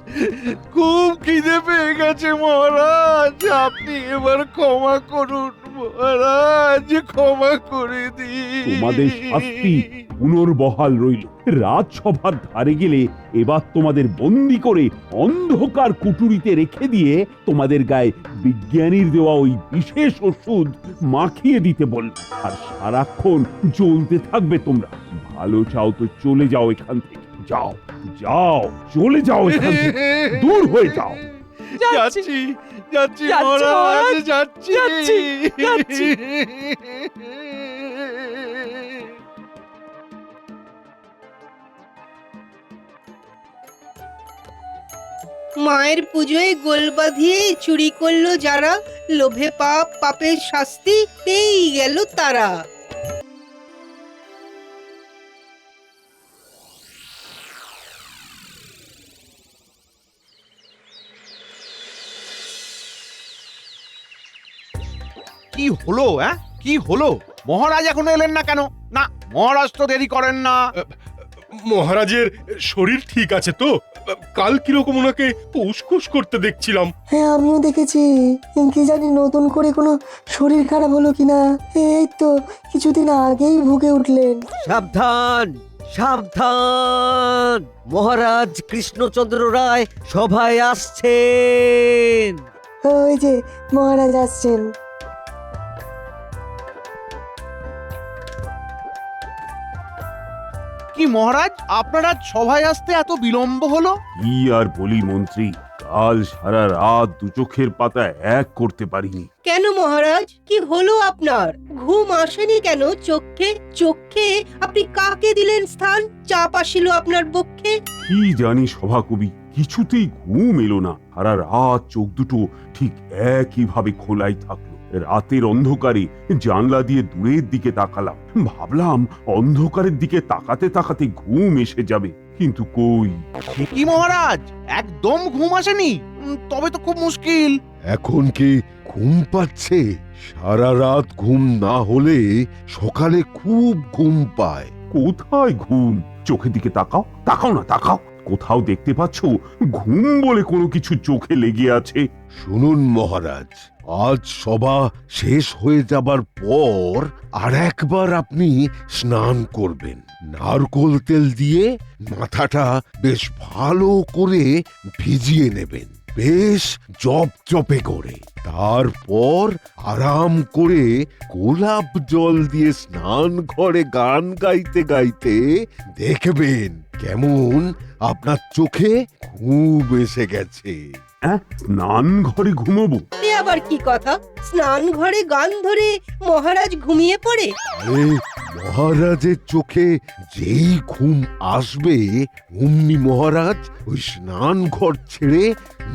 খুব খিদে পেয়ে গেছে মহারাজ, আপনি এবার ক্ষমা করুন মহারাজ, ক্ষমা করে দিন। তোমাদের শাস্তি পুনর্বহাল রইল। রাজসভার ধারে গেলে এবার তোমাদের বন্দি করে অন্ধকার কুটুরিতে রেখে দিয়ে তোমাদের গায়ে বিজ্ঞানীর দেওয়া ওই বিশেষ ওষুধ মাখিয়ে দিতে বলল। আর সারাক্ষণ জ্বলতে থাকবে তোমরা। ভালো চাও তো চলে যাও এখান থেকে। যাও যাও, চলে যাও এখান থেকে, দূর হয়ে যাও। যাচ্ছি যাচ্ছি মহারাজ, যাচ্ছি যাচ্ছি। মায়ের পুজোয় গোল বাঁধিয়ে চুরি করলো যারা, লোভে পাপ, পাপের শাস্তি পেয়েই গেল তারা। কি হলো? কি হলো? মহারাজ এখনো এলেন না কেন? না, মহারাজ তো দেরি করেন না। মহারাজের শরীর ঠিক আছে তো? কাল কিরকম ওনাকে উসখুস করতে দেখছিলাম। হ্যাঁ, আমিও দেখেছি। কি জানি নতুন করে কোনো শরীর খারাপ হলো কিনা। এই তো কিছুদিন আগেই ভুগে উঠলেন। সাবধান সাবধান, মহারাজ কৃষ্ণচন্দ্র রায় সভায় আসছেন। ওই যে মহারাজ আসছেন। কি মহারাজ, আপনারা সভায় আসতে এত বিলম্ব হলো? কি আর বলি মন্ত্রী, কাল সারা রাত দু চোখের পাতা এক করতে পারিনি। কেন মহারাজ, কি হলো আপনার? ঘুম আসেনি কেন চোখে? চোখে আপনি কাকে দিলেন স্থান? চাপ আসিল আপনার বক্ষে? কি জানি সভাকবি, কিছুতেই ঘুম এলো না। সারা রাত চোখ দুটো ঠিক একইভাবে খোলাই থাকলো। রাতের অন্ধকারে জানলা দিয়ে দূরের দিকে তাকালাম, ভাবলাম অন্ধকারের দিকে তাকাতে তাকাতে ঘুম এসে যাবে, কিন্তু কই। কি মহারাজ, একদম ঘুম আসেনি? তবে তো খুব মুশকিল। এখন কি ঘুম পাচ্ছে? সারা রাত ঘুম না হলে সকালে খুব ঘুম পায়। কোথায় ঘুম? চোখের দিকে তাকাও, তাকাও না, তাকাও। কোথাও দেখতে পাচ্ছ ঘুম বলে কোনো কিছু চোখে লেগে আছে? শুনুন মহারাজ, আজ সভা শেষ হয়ে যাবার পর আর একবার আপনি স্নান করবেন। নারকোল তেল দিয়ে মাথাটা বেশ ভালো করে ভিজিয়ে নেবেন, বেশ জপজপে করে। তারপর আরাম করে গোলাপ জল দিয়ে স্নান ঘরে গান গাইতে গাইতে দেখবেন কেমন আপনার চোখে ঘুম এসে গেছে। স্নান ঘরে ঘুমোবো? এ আবার কি কথা? স্নান ঘরে গান ধরে মহারাজ ঘুমিয়ে পড়ে? আরে মহারাজের চোখে যেই ঘুম আসবে অমনি মহারাজ ওই স্নান ঘর ছেড়ে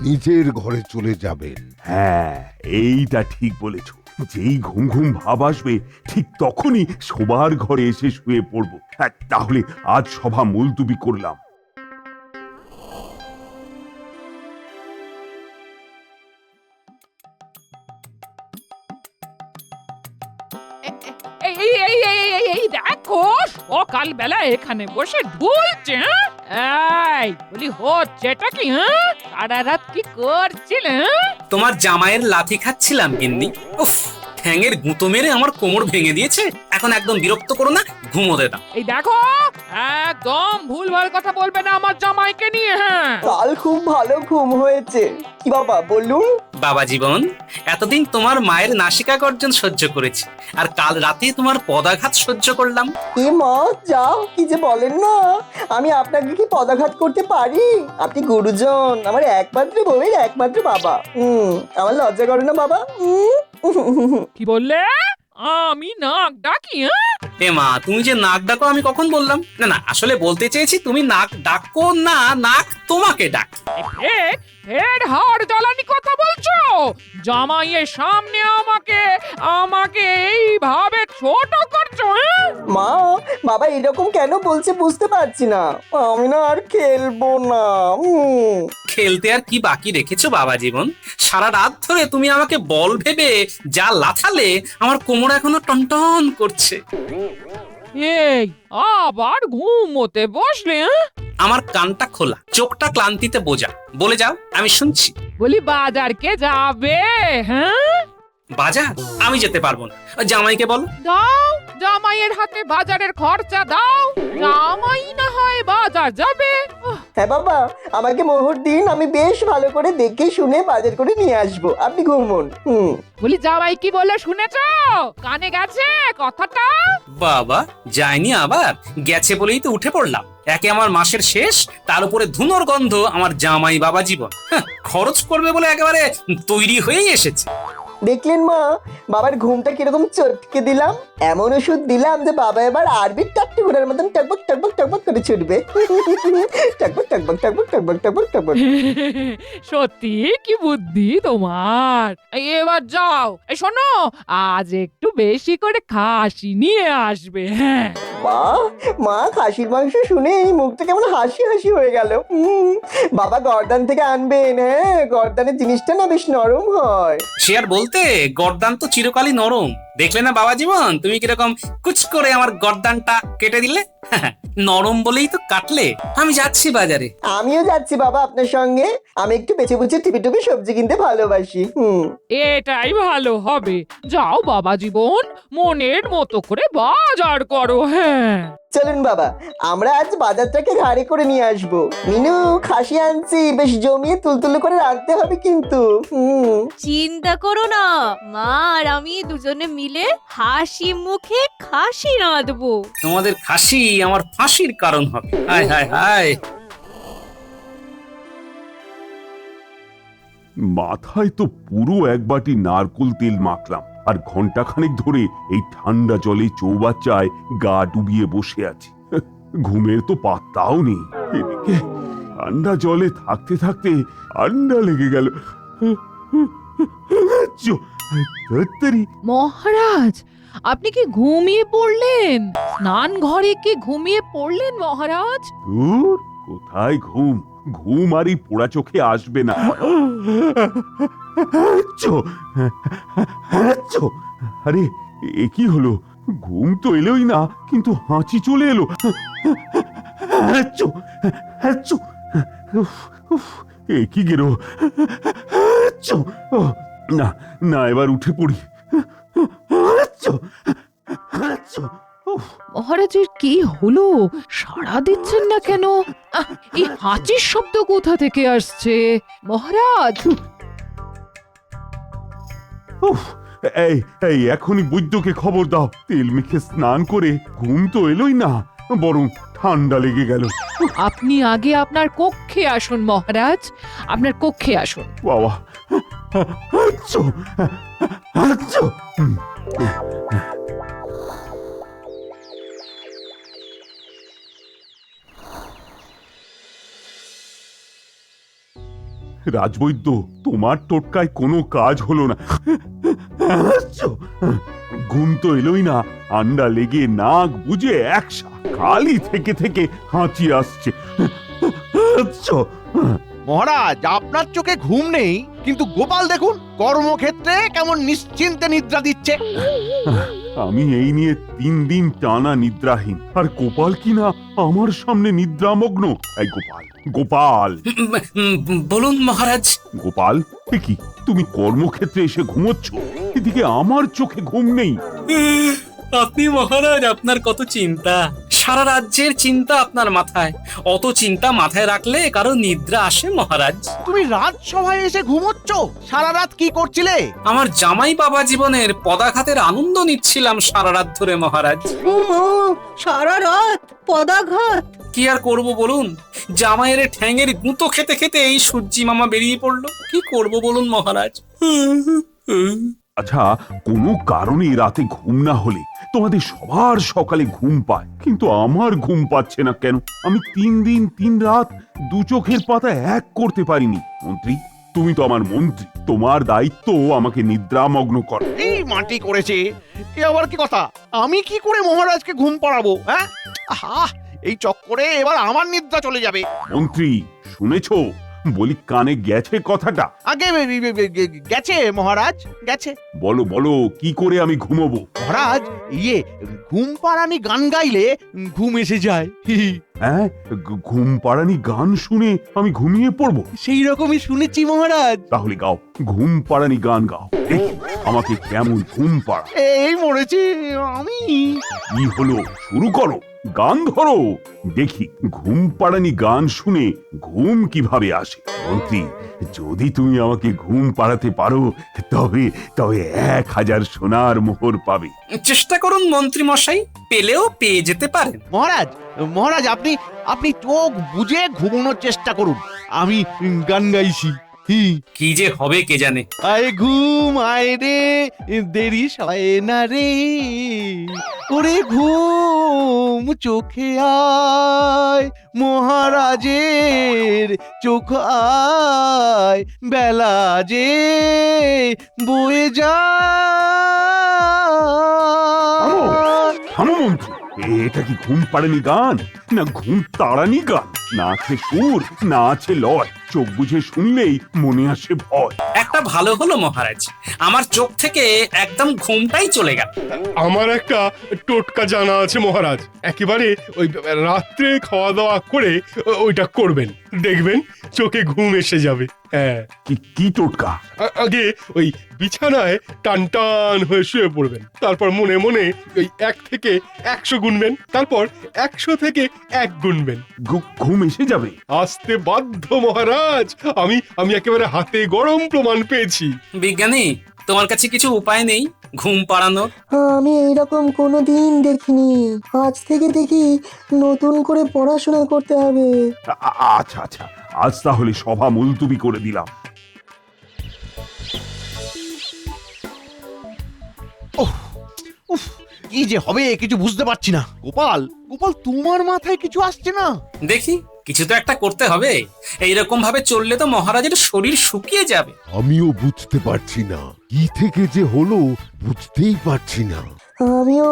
নিজের ঘরে চলে যাবেন। হ্যাঁ, এইটা ঠিক বলেছ। যেই ঘুম ঘুম ভাব আসবে ঠিক তখনই শোবার ঘরে এসে শুয়ে পড়বো। তাহলে আজ সভা মুলতুবি করলাম। এই দেখো, সকালবেলা এখানে বসে ঢুলছে। এই বলি হচ্ছেটা কি? সারা রাত কি করছিলে? তোমার জামাইয়ের লাথি খাচ্ছিলাম গিন্নি। উফ, ঠ্যাঙের গুঁতো মেরে আমার কোমর ভেঙে দিয়েছে। এখন একদম বিরক্ত করো না, ঘুমোতে দাও। এই দেখো, একদম ভুলভাল কথা বলবে না আমার জামাইকে নিয়ে। হ্যাঁ, কাল খুব ভালো ঘুম হয়েছে। কি বাবা বলুন? বাবা জীবন, এতদিন তোমার মায়ের নাসিকা গর্জন সহ্য করেছি, আর কাল রাতে তোমার পদাঘাত সহ্য করলাম। এ মা, যাও, কি যে বলেন না। আমি আপনাকে কি পদাঘাত করতে পারি? আপনি গুরুজন, আমার একমাত্র বউয়ের একমাত্র বাবা। আমার লজ্জা করে না বাবা? কি বললে? আমি নাক ডাকি? এ মা, তুমি যে নাক ডাকো আমি কখন বললাম? না না, আসলে বলতে চেয়েছি তুমি নাক ডাকো না, নাক তোমাকে ডাক। ফের হাড় জ্বালানি কথা বলছো? জামাইয়ের সামনে আমাকে এইভাবে ছোট করছো? মা বাবা এরকম কেন বলছে বুঝতে পারছি না, আমি না আর খেলবো না। খেলতে আর কি বাকি রেখেছো বাবা জীবন? সারা রাত ধরে তুমি আমাকে বল ভেবে যা লাথালে, আমার কোমর এখনো টনটন করছে। এই আবার ঘুমোতে বসলে? আমার কানটা খোলা, চোখটা ক্লান্তিতে বোঝা। বলে যাও, আমি শুনছি। বলি বাজার কে যাবে? হ্যাঁ, বাজার আমি যেতে পারবো না, জামাইকে বলো। দাও, জামাইয়ের হাতে বাজারের খরচা দাও, জামাই না হয় বাজার যাবে। হ্যাঁ বাবা, আমাকে মোহর দিন, আমি বেশ ভালো করে দেখে শুনে বাজার করে নিয়ে আসবো, আপনি ঘুমোন। বলি জামাই কি বলে শুনেছো? কানে গেছে কথাটা? বাবা যায়নি, আবার গেছে বলেই তো উঠে পড়লাম। একে আমার মাসের শেষ, তার উপরে ধুনোর গন্ধ আমার জামাই বাবা জীবন। খরচ করবে বলে একেবারে তৈরি হয়েই এসেছে। দেখলেন মা, বাবার ঘুমটা কিরকম চটকে দিলাম। এমন ওষুধ দিলাম যে বাবা এবার আরবির টাকটি ঘোড়ার মতন টকবক টকবক টকবক করে ছুটবে। টকবক টকবক টকবক টকবক টকবক টকবক। সত্যি কি বুদ্ধি তোমার! এবার যাও, এই শোনো, আজ একটু বেশি করে খাসি নিয়ে আসবে। হ্যাঁ মা খাসির মাংস শুনে এই মুখটা কেমন হাসি হাসি হয়ে গেল। বাবা গর্দান থেকে আনবেন। হ্যাঁ, গর্দানের জিনিসটা না বেশ নরম হয়। সে আর বলতে, গর্দান তো চিরকালই নরম। দেখলে না বাবা জীবন, তুমি কিরকম কুচ করে আমার গর্দানটা কেটে দিলে। নরম বলেই তো কাটলে। আমি যাচ্ছি বাজারে। আমিও যাচ্ছি বাবা আপনার সঙ্গে। আমি একটু বেছে বুঝে টিপি টুপি সবজি কিনতে ভালোবাসি। এটাই ভালো হবে। যাও বাবা জীবন, মনের মতো করে বাজার করো। হ্যাঁ চলুন বাবা, আমরা আজ বাজারটাকে ঘাড়ে করে নিয়ে আসবো। মিনু, খাসি আনছি, বেশ জমিয়ে তুলতুলে করে রাখতে হবে কিন্তু। চিন্তা করো না, মা আর আমি দুজনে মিলে হাসি মুখে খাসি রাঁধবো। তোমাদের খাসি আমার ফাঁসির কারণ হবে। হায় হায় হায়। মাথায় তো পুরো এক বাটি নারকোল তেল মাখলাম, আর ঘন্টাখানেক ধরে এই ঠান্ডা জলে চৌবাচ্চায় গা ডুবিয়ে বসে আছি। ঘুমের তো পাত্তাও নেই। এদিকে ঠান্ডা জলে থাকতে থাকতে ঠান্ডা লেগে গেল। মহারাজ, আপনি কি ঘুমিয়ে পড়লেন? স্নান ঘরে কি ঘুমিয়ে পড়লেন মহারাজ? দূর, কোথায় ঘুম? ঘুম আর এই পোড়া চোখে আসবে না। আরে এ কি হলো? ঘুম তো এলোই না, কিন্তু হাঁচি চলে এলো। এ কি গেলো? না না, এবার উঠে পড়ি। মহারাজের কি হলো? সাড়া দিচ্ছেন না কেন? এই হাঁচির শব্দ কোথা থেকে আসছে মহারাজ? এই এই এখনই বৈদ্যকে খবর দাও। তেল মেখে স্নান করে ঘুম তো এলোই না, বরং ঠান্ডা লেগে গেল। আপনি আগে আপনার কক্ষে আসুন মহারাজ, আপনার কক্ষে আসুন। বাবা, রাজবৈদ্য, তোমার টোটকায় কোনো কাজ হলো না। ঘুম তো এলোই না, ঠান্ডা লেগে নাক বুঝে একসা খালি থেকে থেকে হাঁচি আসছে। মহারাজ, আপনার চোখে ঘুম নেই, কিন্তু গোপাল দেখুন কর্মক্ষেত্রে কেমন নিশ্চিন্তে নিদ্রা দিচ্ছে। আমি এই নিয়ে 3 দিন টানা নিদ্রাহীন, আর গোপাল কিনা আমার সামনে নিদ্রামগ্ন। এই গোপাল, গোপাল! বলুন মহারাজ। গোপাল, এ কি তুমি কর্মক্ষেত্রে এসে ঘুমোচ্ছ, এদিকে আমার চোখে ঘুম নেই? আপনি মহারাজ, আপনার কত চিন্তা, সারা রাজ্যের চিন্তা আপনার মাথায়। অত চিন্তা মাথায় রাখলে কারো নিদ্রা আসে মহারাজ? তুমি রাজসভায় এসে ঘুমোচ্ছ? সারা রাত কি করছিলে? আমার জামাই বাবা জীবনের পদাঘাতের আনন্দ নিচ্ছিলাম সারা রাত ধরে মহারাজ। সারা রাত পদাঘাত? কি আর করব বলুন, জামাইয়ের ঠ্যাঙের গুঁতো খেতে খেতে এই সূর্যি মামা বেরিয়ে পড়লো। কি করব বলুন মহারাজ? আচ্ছা, কোনো কারণে রাতে ঘুম না হলে তোমাদের সবার সকালে ঘুম পায়, কিন্তু আমার ঘুম পাচ্ছে না কেন? আমি 3 দিন 3 রাত দু চোখের পাতা এক করতে পারিনি। মন্ত্রী, তুমি তো আমার মন্ত্রী, তোমার দায়িত্ব আমাকে নিদ্রামগ্ন কর। এই মাটি করেছে, এ আবার কি কথা? আমি কি করে মহারাজকে ঘুম পাড়াবো? হ্যাঁ, আহা, এই চক্করে এবার আমার নিদ্রা চলে যাবে। মন্ত্রী, শুনেছো? বলি কানে গেছে কথাটা? আগে গেছে মহারাজ, গেছে। বলো বলো, কি করে আমি ঘুমোবো? মহারাজ, ঘুম পাড়ানি গান গাইলে ঘুম এসে যায়। হ্যাঁ, ঘুম পাড়ানি গান শুনে আমি ঘুমিয়ে পড়বো? সেই রকমই শুনেছি মহারাজ। তাহলে গাও, ঘুম পাড়ানি গান গাও, দেখি আমাকে কেমন ঘুম পাড়া। এই মরেছি আমি। কি হলো, শুরু করো, গান ধরো, দেখি ঘুম পাড়ানি গান শুনে ঘুম কিভাবে আসে। মন্ত্রী, যদি তুমি আমাকে ঘুম পাড়াতে পারো তবে তবে 1000 সোনার মোহর পাবে। চেষ্টা করুন মন্ত্রী মশাই, পেলেও পেয়ে যেতে পারেন। মহারাজ, মহারাজ, আপনি আপনি চোখ বুজে ঘুমানোর চেষ্টা করুন, আমি গান গাইছি। কি যে হবে কে জানে। আয় ঘুম আয় রে, দেরি সয় না রে, ওরে ঘুম চোখে আয়, মহারাজের চোখ আয়, বেলা যে বয়ে যায়। থামো মন্ত্রী, এটা কি ঘুম পাড়ানি গান না ঘুম তাড়ানি গান? না আছে সুর, না আছে লয়, চোখ বুঝে শুনলেই মনে আসে ভয়। একটা ভালো হলো মহারাজ, আমার চোখ থেকে একদম ঘুমটাই চলে গেল। আমার একটা টোটকা জানা আছে মহারাজ, একেবারে ওই রাত্রে খাওয়া দাওয়া করে ওইটা করবেন, দেখবেন চোখে ঘুম এসে যাবে। হ্যাঁ, কি টোটকা? আগে ওই বিছানায় টান টান হয়ে শুয়ে পড়বেন, তারপর মনে মনে ওই 1 থেকে 100 গুনবেন, তারপর 100 থেকে 1 গুনবেন, ঘুম এসে যাবে। আসতে বাধ্য মহারাজ, আমি একেবারে হাতে গরম প্রমাণ পেয়েছি। বিজ্ঞানী, তোমার কাছে কিছু উপায় নেই ঘুম পাড়ানোর? আমি এইরকম কোনোদিন দেখিনি, আজ থেকে দেখি নতুন করে পড়াশোনা করতে হবে। আচ্ছা আচ্ছা, আজ তাহলে সভা মুলতুবি করে দিলাম। কি যে হবে কিছু বুঝতে পারছি না। গোপাল, গোপাল, তোমার মাথায় কিছু আসছে না? দেখি, কিছু তো একটা করতে হবে। এইরকম ভাবে চললে তো মহারাজের শরীর শুকিয়ে যাবে। আমিও বুঝতে পারছি না, কি থেকে যে হলো বুঝতেই পারছি না। আমিও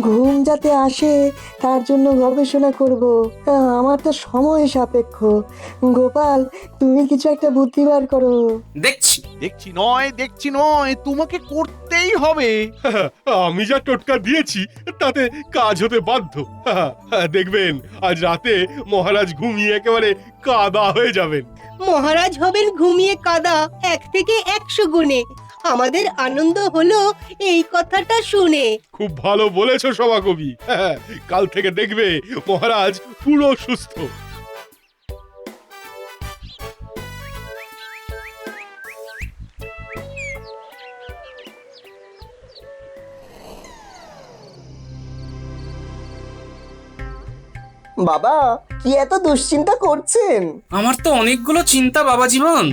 ঘুম যাতে আসে তার জন্য গবেষণা করব। আমার তো সময় সাপেক্ষ। গোপাল, তুমি কিছু একটা বুদ্ধি বার করো। দেখছি নয়, তোমাকে করতেই হবে। আমি যা টোটকা দিয়েছি তাতে কাজ হতে বাধ্য। দেখবেন আজ রাতে মহারাজ ঘুমিয়ে একেবারে কাদা হয়ে যাবেন। মহারাজ হবেন ঘুমিয়ে কাদা 1 থেকে 100 গুণে। আমাদের আনন্দ হলো এই কথাটা শুনে। খুব ভালো বলেছো সভাকবি। কাল থেকে দেখবে মহারাজ পুরো সুস্থ। বাবা, কি এত দুশ্চিন্তা করছেন? আমার তো অনেকগুলো চিন্তা বাবা জীবন।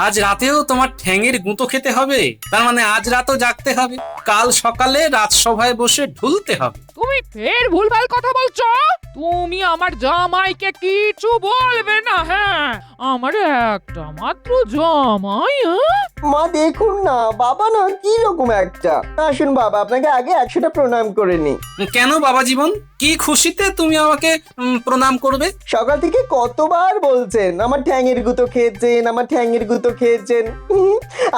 আজ রাতেও তোমার ঠ্যাঙের গুঁতো খেতে হবে, তার মানে আজ রাতও জাগতে হবে, কাল সকালে রাজসভায় বসে ঢুলতে হবে। তুমি ফের ভুলভাল কথা বলছো। তুমি আমার জামাইকে কিছু বলবে না। হ্যাঁ, আমার একটা মাত্র জামাই। মা দেখুন না, বাবা না কি রকম একটা। আসুন বাবা, আপনাকে আগে 100টা প্রণাম করে নি। কেন বাবা জীবন, কি খুশিতে তুমি আমাকে প্রণাম করবে? সকাল থেকে কতবার বলছেন আমার ঠ্যাঙের গুঁতো খেয়েছেন, আমার ঠ্যাঙের গুঁতো খেয়েছেন।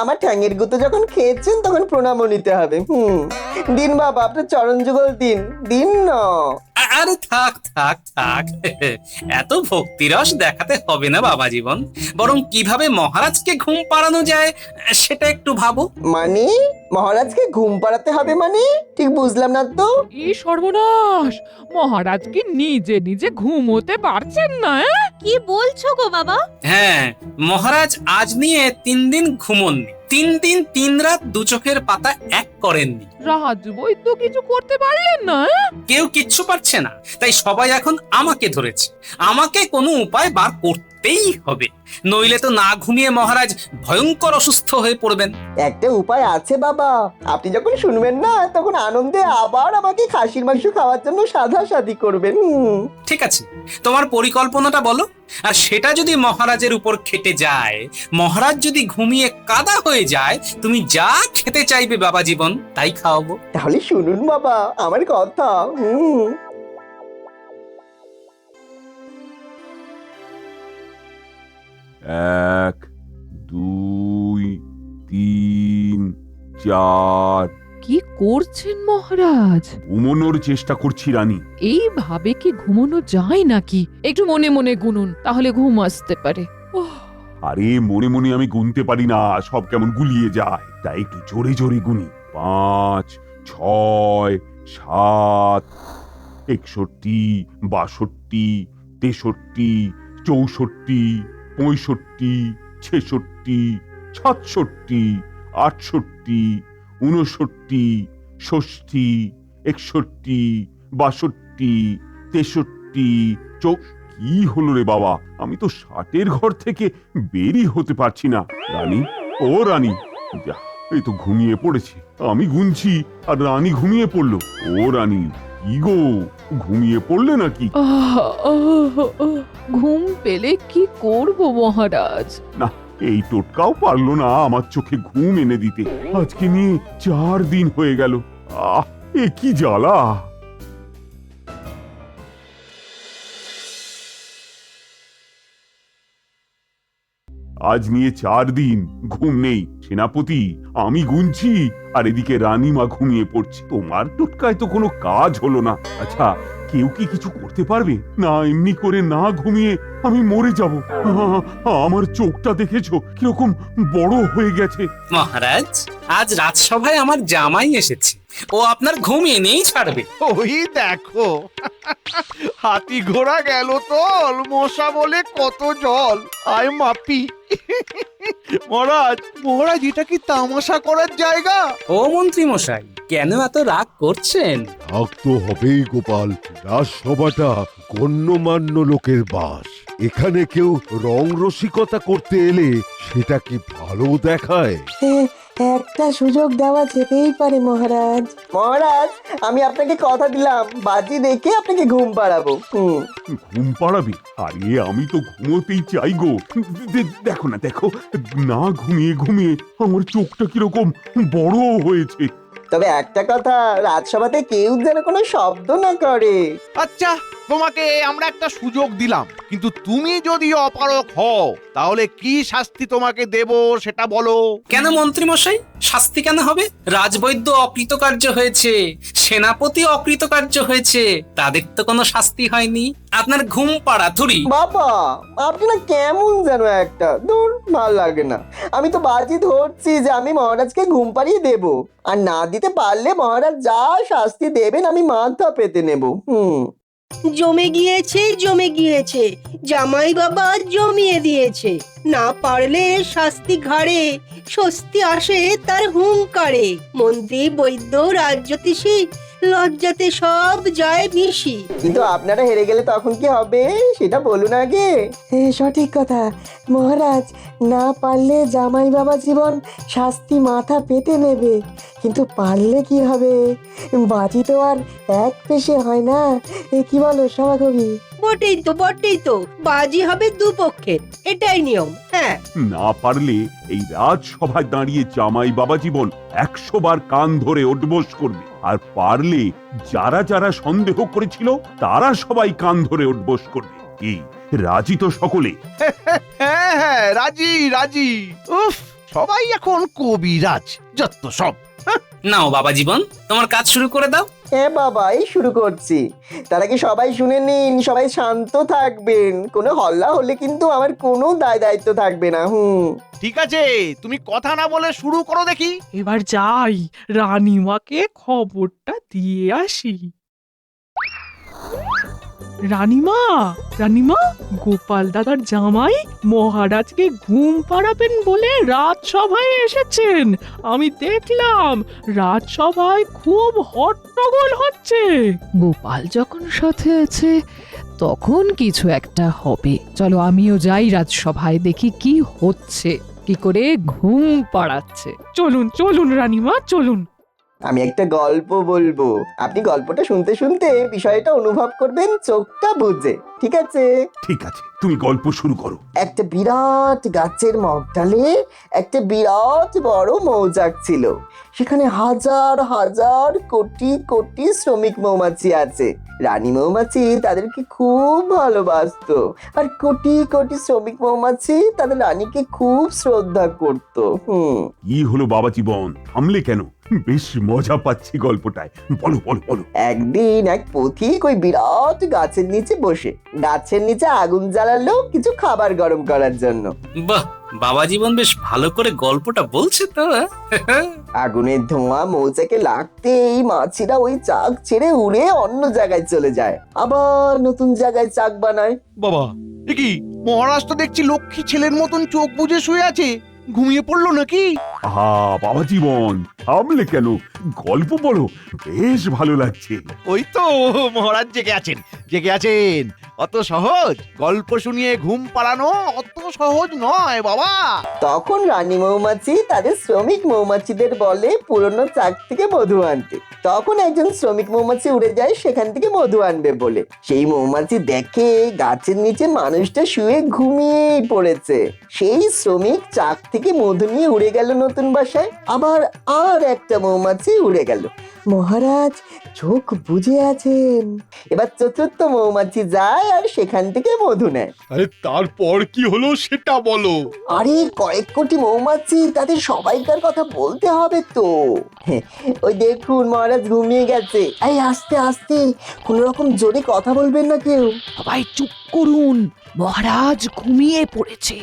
আমার ঠ্যাঙের গুঁতো যখন খেয়েছেন তখন প্রণামও নিতে হবে। দিন বাবা, আপনার চরণ যুগল দিন না। আরে থাক থাক থাক, এত ভক্তিরস দেখাতে হবে না বাবা জীবন, বরং কিভাবে মহারাজকে ঘুম পাড়ানো যায় সেটা একটু ভাবো। মানে মহারাজকে ঘুম পাড়াতে হবে মানে? ঠিক বুঝলাম না তো। এই সর্বনাশ, মহারাজ কি নিজে নিজে ঘুমোতে পারছেন না? কি বলছো গো বাবা? হ্যাঁ, মহারাজ আজ নিয়ে 3 দিন ঘুমোননি, 3 দিন 3 রাত দু চোখের পাতা এক করেননি। রাজবৈদ্য কিছু করতে পারলেন না? কেউ কিচ্ছু পারছে না, তাই সবাই এখন আমাকে ধরেছে। আমাকে কোনো উপায় বার করতে ঘুমাতেই হবে, নইলে তো না ঘুমিয়ে মহারাজ ভয়ঙ্কর অসুস্থ হয়ে পড়বেন। একটা উপায় আছে বাবা, আপনি যখন শুনবেন না তখন আনন্দে আবার আমাকে খাসির মাংস খাওয়ার জন্য সাধাসাধি করবেন। ঠিক আছে, তোমার পরিকল্পনাটা বলো। আর সেটা যদি মহারাজের উপর খেটে যায়, মহারাজ যদি ঘুমিয়ে কাদা হয়ে যায়, তুমি যা খেতে চাইবে বাবা জীবন তাই খাওয়াবো। তাহলে শুনুন বাবা আমার কথা। 1 2 3 4। কি করছেন মহারাজ? ঘুমোনোর চেষ্টা করছি রানী। এইভাবে কি ঘুমানো যায় নাকি? একটু মনে মনে গুনুন, তাহলে ঘুম আসতে পারে। আরে মনে মনে আমি গুনতে পারি না, সব কেমন গুলিয়ে যায়। তাই একটু জোরে জোরে গুনি। 5 6 7 61 62 63 64 65 66 67 68 59 60 61 62 63 কি হলো রে বাবা, আমি তো 60-এর ঘর থেকে বেরই হতে পারছি না। রানী, ও রানী, যা, এই তো ঘুমিয়ে পড়েছে। আমি গুনছি আর রানী ঘুমিয়ে পড়লো। ও রানী, কি গো, ঘুমিয়ে পড়লে নাকি? ঘুম পেলে কি করব মহারাজ? না, এই টোটকাও পারলো না আমার চোখে ঘুম এনে দিতে। আজকে নিয়ে 4 দিন হয়ে গেল। এ কি জ্বালা! আজ নিয়ে 4 দিন ঘুম নেই। সেনাপতি, আমি গুনছি আর এদিকে রানীমা ঘুমিয়ে পড়ছে। তোমার টোটকায় তো কোনো কাজ হলো না। আচ্ছা, কেউ কি কিছু করতে পারবে? না এমনি করে না ঘুমিয়ে আমি মরে যাব। আমার চোখটা দেখেছো কিরকম বড় হয়ে গেছে? মহারাজ, আজ রাজসভায় আমার জামাই এসেছে, ও আপনার ঘুম এনেই ছাড়বে। ওই দেখো, হাতি ঘোড়া গেল তল, মশা বলে কত জল। আয় মাপি। মহারাজ এটা কি তামাশা করার জায়গা? ও মন্ত্রী মশাই, কেন এত রাগ করছেন? রাগ তো হবেই গোপাল, রাজসভাটা গণ্যমান্য লোকের বাস। এখানে কেউ রং রসিকতা করতে এলে সেটা কি ভালো দেখায়? একটা সুযোগ দেওয়া যেতেই পারে মহারাজ। মহারাজ, আমি আপনাকে কথা দিলাম, বাজি দেখে আপনাকে ঘুম পাড়াবো। ঘুম পাড়াবে? আরে আমি তো ঘুমোতেই চাই গো। দেখো না, দেখো না, ঘুমিয়ে ঘুমিয়ে আমার চোখটা কিরকম বড় হয়েছে। তবে একটা কথা, রাজসভাতে কেউ যেন কোনো শব্দ না করে। আচ্ছা, তোমাকে আমরা একটা সুযোগ দিলাম, কিন্তু তুমি যদি অপারক হও তাহলে কি শাস্তি তোমাকে দেব সেটা বলো। কেন মন্ত্রী মশাই, শাস্তি কেন হবে? রাজবৈদ্য অকৃতকার্য হয়েছে, সেনাপতি অকৃতকার্য হয়েছে, তাদের তো কোনো শাস্তি হয়নি। আপনার ঘুম পাড়া থুরি। বাবা, আপনি না কেমন যেন একটা, দূর, ভাল লাগে না। আমি তো বাজি ধরছি যে আমি মহারাজকে ঘুম পাড়িয়ে দেব, আর না দিতে পারলে মহারাজ যা শাস্তি দেবেন আমি মাথা পেতে নেব। জমে গিয়েছে, জামাই বাবা জমিয়ে দিয়েছে। না পারলে শাস্তি ঘাড়ে, স্বস্তি আসে তার হুঙ্কারে। মন্ত্রী, বৈদ্য, রাজজ্যোতিষী, লজ্জাতে সব যায় মিশি। কিন্তু আপনারা হেরে গেলে তখন কি হবে সেটা বলুন আগে। সঠিক কথা মহারাজ, না পারলে জামাই বাবা জীবন শাস্তি মাথা পেতে নেবে, কিন্তু পারলে কি হবে? বাজি তো আর এক পেশে হয় না, কি বলো সভাকবি? বটেই তো, বাজি হবে দুপক্ষের, এটাই নিয়ম। হ্যাঁ, না পারলে এই রাজসভায় দাঁড়িয়ে জামাই বাবা জীবন 100 বার কান ধরে ওঠবোস করবে, আর পারলে যারা যারা সন্দেহ করেছিল তারা সবাই কান ধরে ওঠবোস করবে। কি রাজি তো সকলে? হ্যাঁ, রাজি। উফ, সবাই এখন কবিরাজ, যত সব। নাও বাবা জীবন, তোমার কাজ শুরু করে দাও। হ্যাঁ বাবা, এই শুরু করছি। তার আগে সবাই শুনে নিন, সবাই শান্ত থাকবেন। কোনো হল্লা হলে কিন্তু আমার কোনো দায়িত্ব থাকবে না। ঠিক আছে, তুমি কথা না বলে শুরু করো দেখি। এবার যাই, রানীমাকে খবরটা দিয়ে আসি। রানীমা, গোপাল দাদার জামাই মহারাজকে ঘুম পাড়াবেন বলে রাজসভায় এসেছেন। আমি দেখলাম রাজসভায় খুব হট্টগোল হচ্ছে। গোপাল যখন সাথে আছে তখন কিছু একটা হবে। চলো আমিও যাই রাজসভায়, দেখি কি হচ্ছে, কি করে ঘুম পাড়াচ্ছে। চলুন চলুন রানীমা, চলুন। আমি একটা গল্প বলবো, আপনি গল্পটা শুনতে শুনতে বিষয়টা অনুভব করবেন চোখটা বুঝে, ঠিক আছে? ঠিক আছে, তুমি গল্প শুরু করো। একটা বিরাট গাছের মগডালে একটা বিরাট বড় মৌচাক ছিল। সেখানে হাজার হাজার কোটি কোটি শ্রমিক মৌমাছি আছে। রানী মৌমাছি তাদেরকে খুব ভালোবাসতো, আর কোটি কোটি শ্রমিক মৌমাছি তাদের রানীকে খুব শ্রদ্ধা করত। কি হলো বাবা জীবন, থামলে কেন? বেশ মজা পাচ্ছি গল্পটায়, বলো বলো বলো। একদিন এক পথিক ওই বিরাট গাছের নিচে বসে গাছের নিচে আগুন জ্বালালো কিছু খাবার গরম করার জন্য। বাহ, বাবা জীবন বেশ ভালো করে গল্পটা বলছে তো। আগুনের ধোঁয়া মৌচাকে লাগতেই মাছিরা ওই চাক ছেড়ে উড়ে অন্য জায়গায় চলে যায়, আবার নতুন জায়গায় চাক বানায়। বাবা, এ কি মহারাজ তো দেখছি লক্ষ্মী ছেলের মতন চোখ বুজে শুয়ে আছে, ঘুমিয়ে পড়লো নাকি? আহা বাবা জীবন, থামলে কেন? গল্প বলো, বেশ ভালো লাগছে। ওই তো মহারাজ জেগে আছেন, জেগে আছেন। অত সহজ গল্প শুনিয়ে ঘুম পাড়ানো অত সহজ নয় বাবা। তখন রানী মৌমাছি তাদের শ্রমিক মৌমাছিদের বলে পুরনো চাক থেকে মধু আনতে। তখন একজন শ্রমিক মৌমাছি উড়ে যায় সেখান থেকে মধু আনবে বলে। সেই মৌমাছি দেখে গাছের নিচে মানুষটা শুয়ে ঘুমিয়েই পড়েছে। সেই শ্রমিক চাক থেকে মধু নিয়ে উড়ে গেল নতুন বাসায়। আবার আর একটা মৌমাছি উড়ে গেল। মহারাজ চোখ বুজে আছেন। এবার চতুর্থ মৌমাছি যায় আর সেখান থেকে মধু নেয়। আরে তারপর কি হলো সেটা বলো। আরে কয়েক কোটি মৌমাছি, তাদের সবাইকার কথা বলতে হবে তো। ওই দেখুন মহারাজ ঘুমিয়ে গেছে। এই আস্তে আস্তে, কোন রকম জোরে কথা বলবেন না কেউ। সবাই চুপ করুন, মহারাজ ঘুমিয়ে পড়েছে।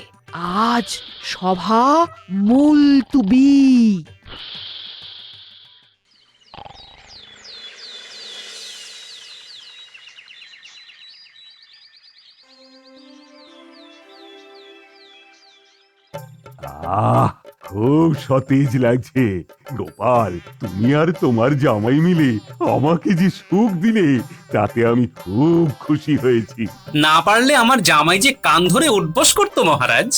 আজ সভা মুলতুবি। আহ, খুব সতেজ লাগছে। গোপাল, তুমি আর তোমার জামাই মিলে আমাকে যে সুখ দিলে, তাতে আমি খুব খুশি হয়েছি। না পারলে আমার জামাই যে কান ধরে উঠবস করতো মহারাজ।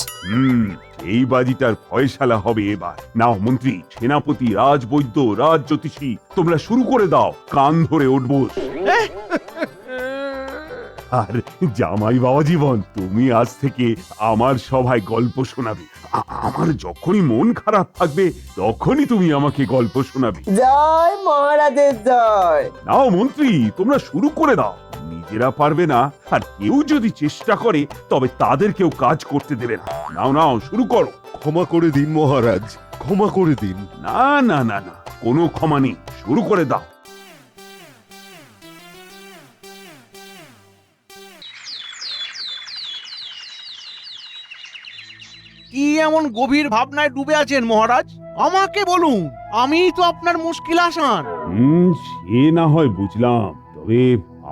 এই বাজিটার ফয়সালা হবে এবার। নাও মন্ত্রী, সেনাপতি, রাজবৈদ্য, রাজ জ্যোতিষী, তোমরা শুরু করে দাও কান ধরে উঠবস। আর জামাই বাবা জীবন, তুমি আজ থেকে আমার সভায় গল্প শোনাবে। আমার যখনই মন খারাপ থাকবে তখনই তুমি আমাকে গল্প শোনাবে। জয় মহারাজের জয়। নাও মন্ত্রী, তোমরা শুরু করে দাও। নিজেরা পারবে না, আর কেউ যদি চেষ্টা করে তবে তাদেরকেও কাজ করতে দেবে না। নাও নাও, শুরু করো। ক্ষমা করে দিন মহারাজ, ক্ষমা করে দিন। না না না না, কোনো ক্ষমা নেই, শুরু করে দাও। কি এমন গভীর ভাবনায় ডুবে আছেন মহারাজ? আমাকে বলুন, আমি তো আপনার মুশকিল আসান। সে না হয় বুঝলাম, তবে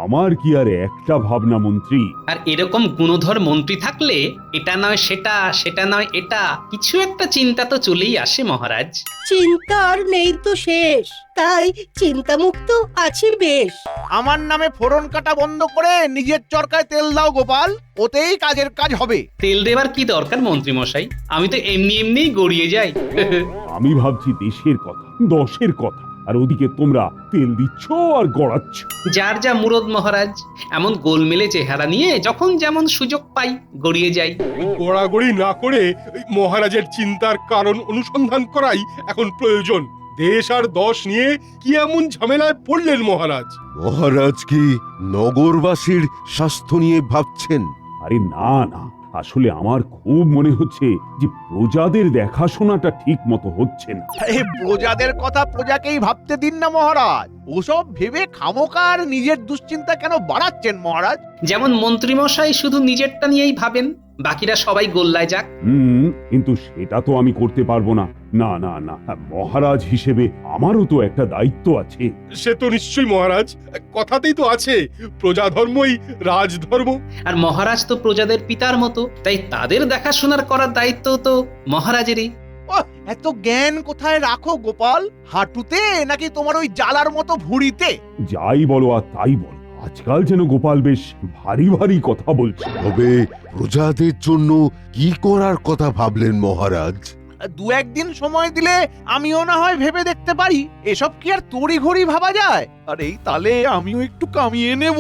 আমার কি আর একটা ভাবনা মন্ত্রী? আর এরকম গুণধর মন্ত্রী থাকলে এটা নয় সেটা, সেটা নয় এটা, কিছু একটা চিন্তা তো চলেই আসে মহারাজ। চিন্তা আর নেই তো শেষ, তাই চিন্তামুক্ত আছি বেশ। আমার নামে ফোড়ন কাটা বন্ধ করে নিজের চরকায় তেল দাও গোপাল, ওতেই কাজের কাজ হবে। তেল দেবার কি দরকার মন্ত্রী মশাই, আমি তো এমনি এমনিই গড়িয়ে যাই। আমি ভাবছি দেশের কথা, দশের কথা, আর ওদিকে তোমরা তেল দিচ্ছ আর গড়াচ্ছ। যার যা মুরদ মহারাজ, এমন গোলমেলে চেহারা নিয়ে যখন যেমন সুযোগ পাই গড়িয়ে যাই। গড়াগড়ি না করে মহারাজের চিন্তার কারণ অনুসন্ধান করাই এখন প্রয়োজন। দেশ আর দশ নিয়ে কি এমন ঝামেলায় পড়লেন মহারাজ? মহারাজ কি নগরবাসীর স্বাস্থ্য নিয়ে ভাবছেন? আরে না না, আসলে আমার খুব মনে হচ্ছে যে প্রজাদের দেখাশোনাটা ঠিক মতো হচ্ছে না। প্রজাদের কথা প্রজাকেই ভাবতে দিন না মহারাজ। ওসব ভেবে খামোকার নিজের দুশ্চিন্তা কেন বাড়াচ্ছেন মহারাজ? যেমন মন্ত্রী মশাই শুধু নিজেরটা নিয়েই ভাবেন, বাকিরা সবাই গোল্লায় যাক। কিন্তু সেটা তো আমি করতে পারবো না। না না না, মহারাজ হিসেবে আমারও তো একটা দায়িত্ব আছে। সে তো নিশ্চয়ই মহারাজ, কথাতেই তো আছে প্রজাধর্মই রাজধর্ম। আর মহারাজ তো প্রজাদের পিতার মতো, তাই তাদের দেখাশোনার করার দায়িত্ব তো মহারাজেরই। এত জ্ঞান কোথায় রাখো গোপাল? হাঁটুতে নাকি তোমার ওই জালার মতো ভুঁড়িতে? যাই বলো আর তাই বলো, আজকাল যেন গোপাল বেশ ভারী ভারী কথা বলছে। তবে প্রজাদের জন্য কি করার কথা ভাবলেন মহারাজ? দু একদিন সময় দিলে আমিও না হয় ভেবে দেখতে পারি। এসব কি আর তড়িঘড়ি ভাবা যায়? আর এই তালে আমিও একটু কামিয়ে নেব।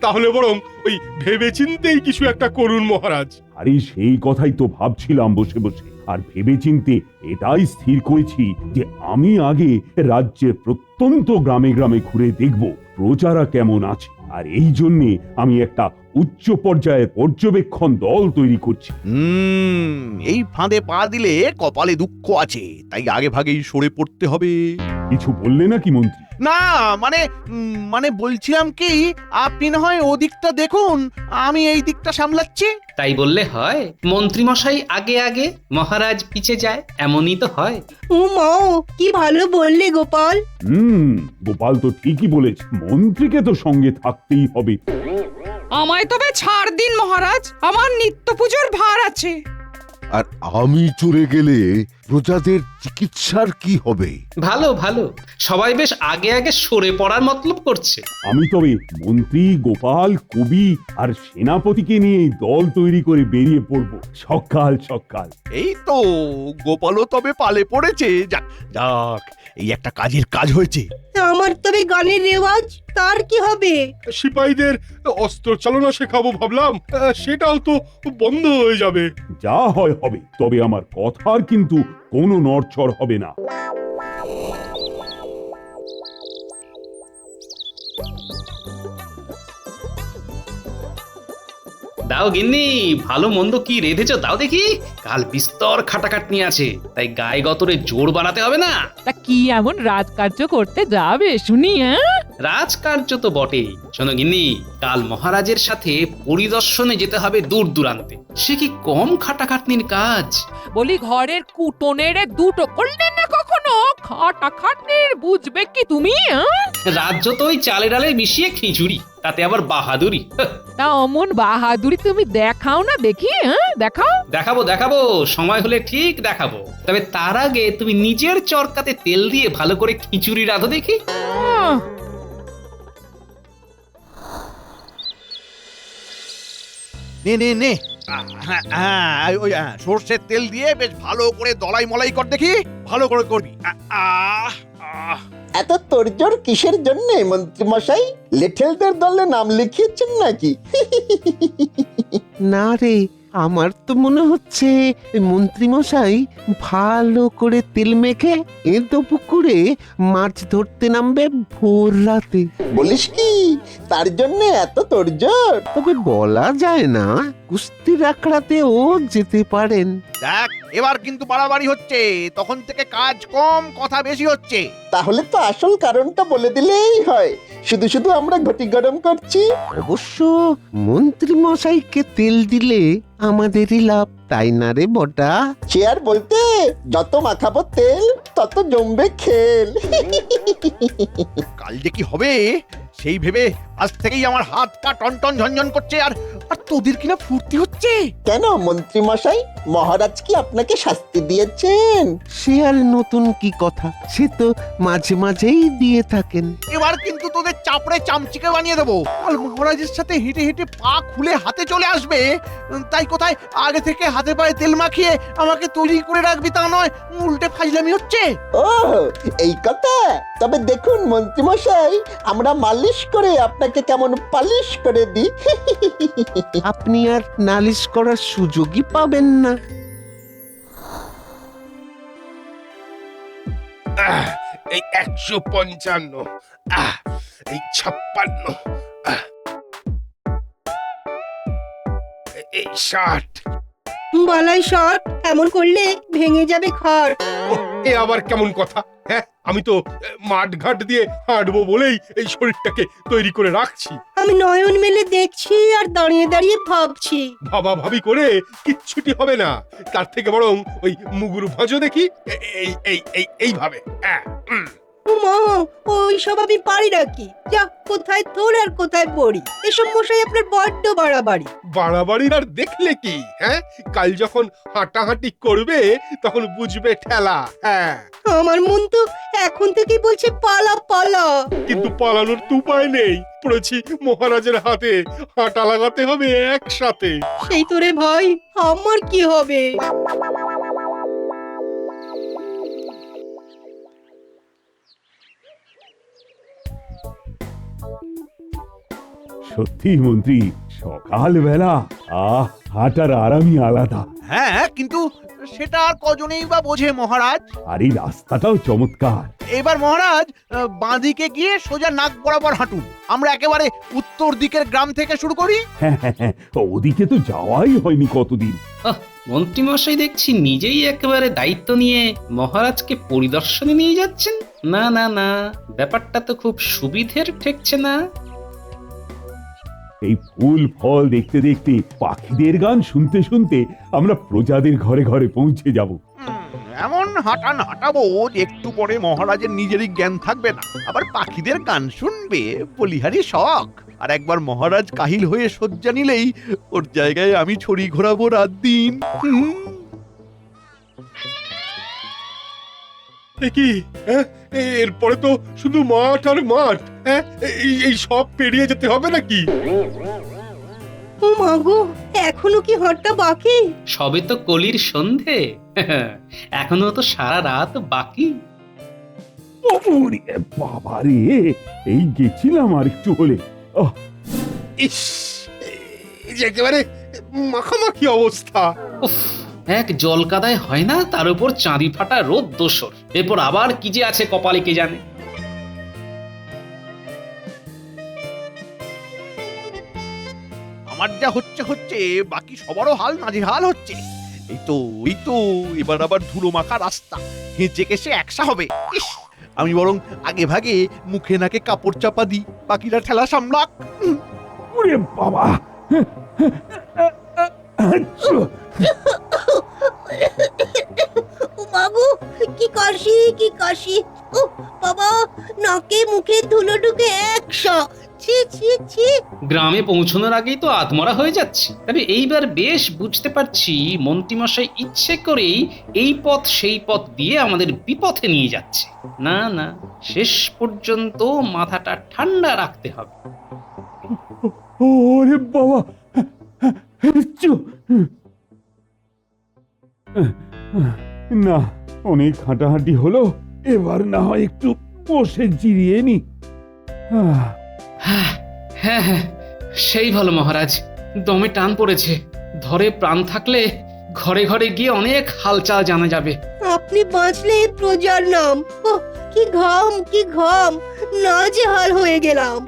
তাহলে বরং ওই ভেবেচিন্তেই কিছু একটা করুন মহারাজ। আরে সেই কথাই তো ভাবছিলাম বসে বসে, আর ভেবেচিন্তে এটাই স্থির করেছি যে আমি আগে রাজ্যের প্রত্যন্ত গ্রামে গ্রামে ঘুরে দেখব প্রজারা কেমন আছে, আর এই জন্যে আমি একটা উচ্চ পর্যায়ের পর্যবেক্ষণ দল তৈরি করছি। এই ফাঁদে পা দিলে কপালে দুঃখ আছে, তাই আগে ভাগেই সরে পড়তে হবে। কিছু বললে নাকি মন্ত্রী? না মানে বলছিলাম কি, আপনি না হয় ওদিকটা দেখুন, আমি এই দিকটা সামলাচ্ছি। তাই বললে হয়? মন্ত্রী মশাই আগে আগে, মহারাজ পিছে যায়, এমনই তো হয়। ও মাও, কি ভালো বললে গোপাল। গোপাল তো ঠিকই বলেছে, মন্ত্রীকে তো সঙ্গে থাকতেই হবে। আমায় তবে ছাড় দিন মহারাজ, আমার নিত্য পুজোর ভার আছে। আর আমি চলে গেলে প্রজাদের চিকিৎসার কি হবে? ভালো ভালো, সবাই বেশ আগে আগে সরে পড়ার মতলব করছে। আমি তবে মন্ত্রী, গোপাল, কবি আর সেনাপতিকে নিয়ে দল তৈরি করে বেরিয়ে পড়ব সকাল সকাল। এই তো গোপালও তবে পালে পড়েছে। যাক যাক, এই একটা কাজের কাজ হয়েছে। আমার তবে গানের রেওয়াজ, তার কি হবে? সিপাহীদের অস্ত্র চালনা শেখাবো ভাবলাম, সেটাও তো বন্ধ হয়ে যাবে। যা হয় হবে, তবে আমার কথার কিন্তু কোনো নড়চড় হবে না। দাও গিন্নি, ভালো মন্দ কি রেঁধেছো দাও দেখি। কাল বিস্তর খাটাখাটনি আছে, তাই গায়ে গতরে জোর বাড়াতে হবে না। তা কি এমন রাজকার্য করতে যাবে শুনি? রাজকার্য তো বটেই। শোনো গিন্নি, কাল মহারাজের সাথে পরিদর্শনে যেতে হবে দূর দূরান্তে। সে কি কম খাটাখাটনির কাজ? বলি ঘরের কুটোনের দুটো করলে না কখনো খাটাখাটনির বুঝবে কি তুমি? রাজ্য তো ওই চালে ডালে মিশিয়ে খিচুড়ি, তাতে আবার বাহাদুরি। তা অমন বাহাদুরি তুমি দেখাও না দেখি। দেখাও। দেখাবো দেখাবো, সময় হলে ঠিক দেখাবো। তবে তার আগে তুমি নিজের চরকাতে তেল দিয়ে ভালো করে খিচুড়ি রাঁধো দেখি। নে ওই সর্ষের তেল দিয়ে বেশ ভালো করে দলাই মলাই কর দেখি, ভালো করে করবি। এত তোড়জোড় কিসের জন্য মন্ত্রী মশাই? লিটলদের দলে নাম লিখিয়েছেন নাকি? না রে, আমার তো মনে হচ্ছে মন্ত্রী মশাই ভালো করে তেল মেখে এঁদো পুকুরে মাছ ধরতে নামবে ভোর রাতে। বলিস কি, তার জন্য এত তোড়জোড়? তবে বলা যায় না, কুস্তির আখড়াতেও যেতে পারেন। দেখ, এবার কিন্তু বাড়াবাড়ি হচ্ছে, তখন থেকে কাজ কম কথা বেশি হচ্ছে। তাহলে তো আসল কারণটা বলে দিলেই হয়, শুধু শুধু আমরা ঘটি গরম করছি। অবশ্য মন্ত্রী মশাইকে তেল দিলে আমাদেরই লাভ, তাই না রে বটা? চেয়ার বলতে যত মাখাবো তেল তত জমবে খেল। কাল যে কি হবে সেই ভেবে আজ থেকেই আমার হাত পা টনটন ঝনঝন করছে। আর তোদের কিনা ফুর্তি হচ্ছে। কেন মন্ত্রী মশাই, মহারাজ কি আপনাকে শাস্তি দিয়েছেন? সে আর নতুন কি কথা, সে তো মাঝে মাঝেই দিয়ে থাকেন। এবার কিন্তু তোদের চাপড়ে চামচিকে বানিয়ে দেবো। কাল মহারাজের সাথে হেঁটে হেঁটে পা খুলে হাতে চলে আসবে, তাই কোথায় আগে থেকে হাতে পায়ে তেল মাখিয়ে আমাকে তৈরি করে রাখবি তা নয়, উল্টে ফাজলামি হচ্ছে। ও এই কথা, তবে দেখুন মন্ত্রী মশাই, আমরা মালিশ করে আপনাকে কেমন পালিশ করে দিই। আপনি আর নালিশ করার সুযোগই পাবেন না। এই 155, এই 56, এই 60। বালাই শট এমন করলে ভেঙে যাবে খড়। এ আবার কেমন কথা? হ্যাঁ, আমি তো মাঠঘাট দিয়ে হাঁটবো বলেই এই শরীরটাকে তৈরি করে রাখছি। আমি নয়ন মেলে দেখছি আর দাঁড়িয়ে দাঁড়িয়ে ভাবছি। ভাবা ভাবি করে কিচ্ছুটি হবে না, তার থেকে বরং ওই মুগুর ভাঁজো দেখি, এইভাবে। মা, ওই সব আমি পারি নাকি? যা, কোথায় তোর আর কোথায় পড়ি? এসব মশাই আপনার বড্ড বাড়াবাড়ি। বাড়াবাড়ি আর দেখলে কি, হ্যাঁ? কাল যখন হাঁটাহাঁটি করবে তখন বুঝবে ঠেলা। হ্যাঁ, আমার মন তো এখন থেকেই বলছে পালা পালা। কিন্তু পালানোর তো উপায় নেই, পড়েছি মহারাজের হাতে, হাঁটা লাগাতে হবে একসাথে। সেই তোরে ভাই, আমার কি হবে? সত্যি মন্ত্রী, সকালবেলা হাঁটার আরামই আলাদা। হ্যাঁ, কিন্তু সেটা আর কজনেই বা বোঝে মহারাজ। আর এই রাস্তাটাও চমৎকার। এবার মহারাজ বাঁদিকে গিয়ে সোজা নাক বরাবর হাঁটুন। আমরা একেবারে উত্তর দিকের গ্রাম থেকে শুরু করি। হ্যাঁ, ওদিকে তো যাওয়াই হয়নি কতদিন। মন্ত্রীমশাই দেখছি নিজেই একেবারে দায়িত্ব নিয়ে মহারাজকে পরিদর্শনে নিয়ে যাচ্ছেন। না না না, ব্যাপারটা তো খুব সুবিধের ঠেকছে না। এই ফুল ফল দেখতে দেখতে, পাখিদের গান শুনতে শুনতে আমরা প্রজাদের ঘরে ঘরে পৌঁছে যাব। এমন হাঁটান হাঁটাবো একটু পরে মহারাজের নিজেরই জ্ঞান থাকবে না, আবার পাখিদের গান শুনবে বলিহারি শখ। আর একবার মহারাজ কাহিল হয়ে শয্যা নিলেই ওর জায়গায় আমি ছড়ি ঘোরাবো রাত দিন। কি, হ্যাঁ? এরপরে তো শুধু মাঠ আর মাঠ। হ্যাঁ, এই সব পেরিয়ে যেতে হবে নাকি? ও মাগো, এখনো কি হাঁটটা বাকি? সবে তো কলির সন্ধে, এখনো তো সারা রাত বাকি। বাবা রে, এই গেছিলাম আর একটু হলে। ইস, এই যে একেবারে মাখামাখি অবস্থা। এক জলকাদায় হয় না, তার উপর চাঁদি ফাটা রোদ দোসর। এরপর আবার কি যে আছে কপালে কে জানে। আমার যা হচ্ছে হচ্ছে, বাকি সবারও হাল নাজেহাল হচ্ছে। এই তো এবার আবার ধুলো মাখা রাস্তা, হেঁচে কেসে একসা হবে। ইস, আমি বরং আগে ভাগে মুখে নাকে কাপড় চাপা দিই, বাকিরা ঠেলা সামলাক। ওরে বাবা, মাগো, কি কাশি কি কাশি! ও বাবা, নাকে মুখে ধুলো ঢুকে একশো। ছি ছি ছি! গ্রামে পৌঁছানোর আগেই তো আধমরা হয়ে যাচ্ছে। তবে এইবার বেশ বুঝতে পারছি মন্ত্রীমশাই ইচ্ছে করেই এই পথ সেই পথ দিয়ে আমাদের বিপথে নিয়ে যাচ্ছে। না না, শেষ পর্যন্ত মাথাটা ঠান্ডা রাখতে হবে। ওরে বাবা, না, অনেক হাঁটাহাঁটি হলো, এবার না হয় একটু বসে জিরিয়ে নি। হ্যাঁ হ্যাঁ, সেই ভালো মহারাজ, দমে টান পড়েছে। ধরে প্রাণ থাকলে ঘরে ঘরে গিয়ে অনেক হালচাল জানা যাবে। আপনি বাঁচলে প্রজার নাম। ও কি ঘাম কি ঘাম, নাজেহাল হয়ে গেলাম।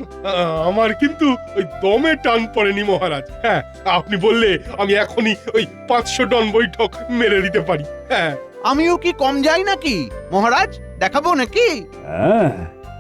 আমার কিন্তু ওই দমে টান পড়েনি মহারাজ। হ্যাঁ, আপনি বললে আমি এখনই ওই 500 টন বৈঠক মেরে দিতে পারি। হ্যাঁ, আমিও কি কম যাই নাকি মহারাজ? দেখাবো নাকি? হ্যাঁ,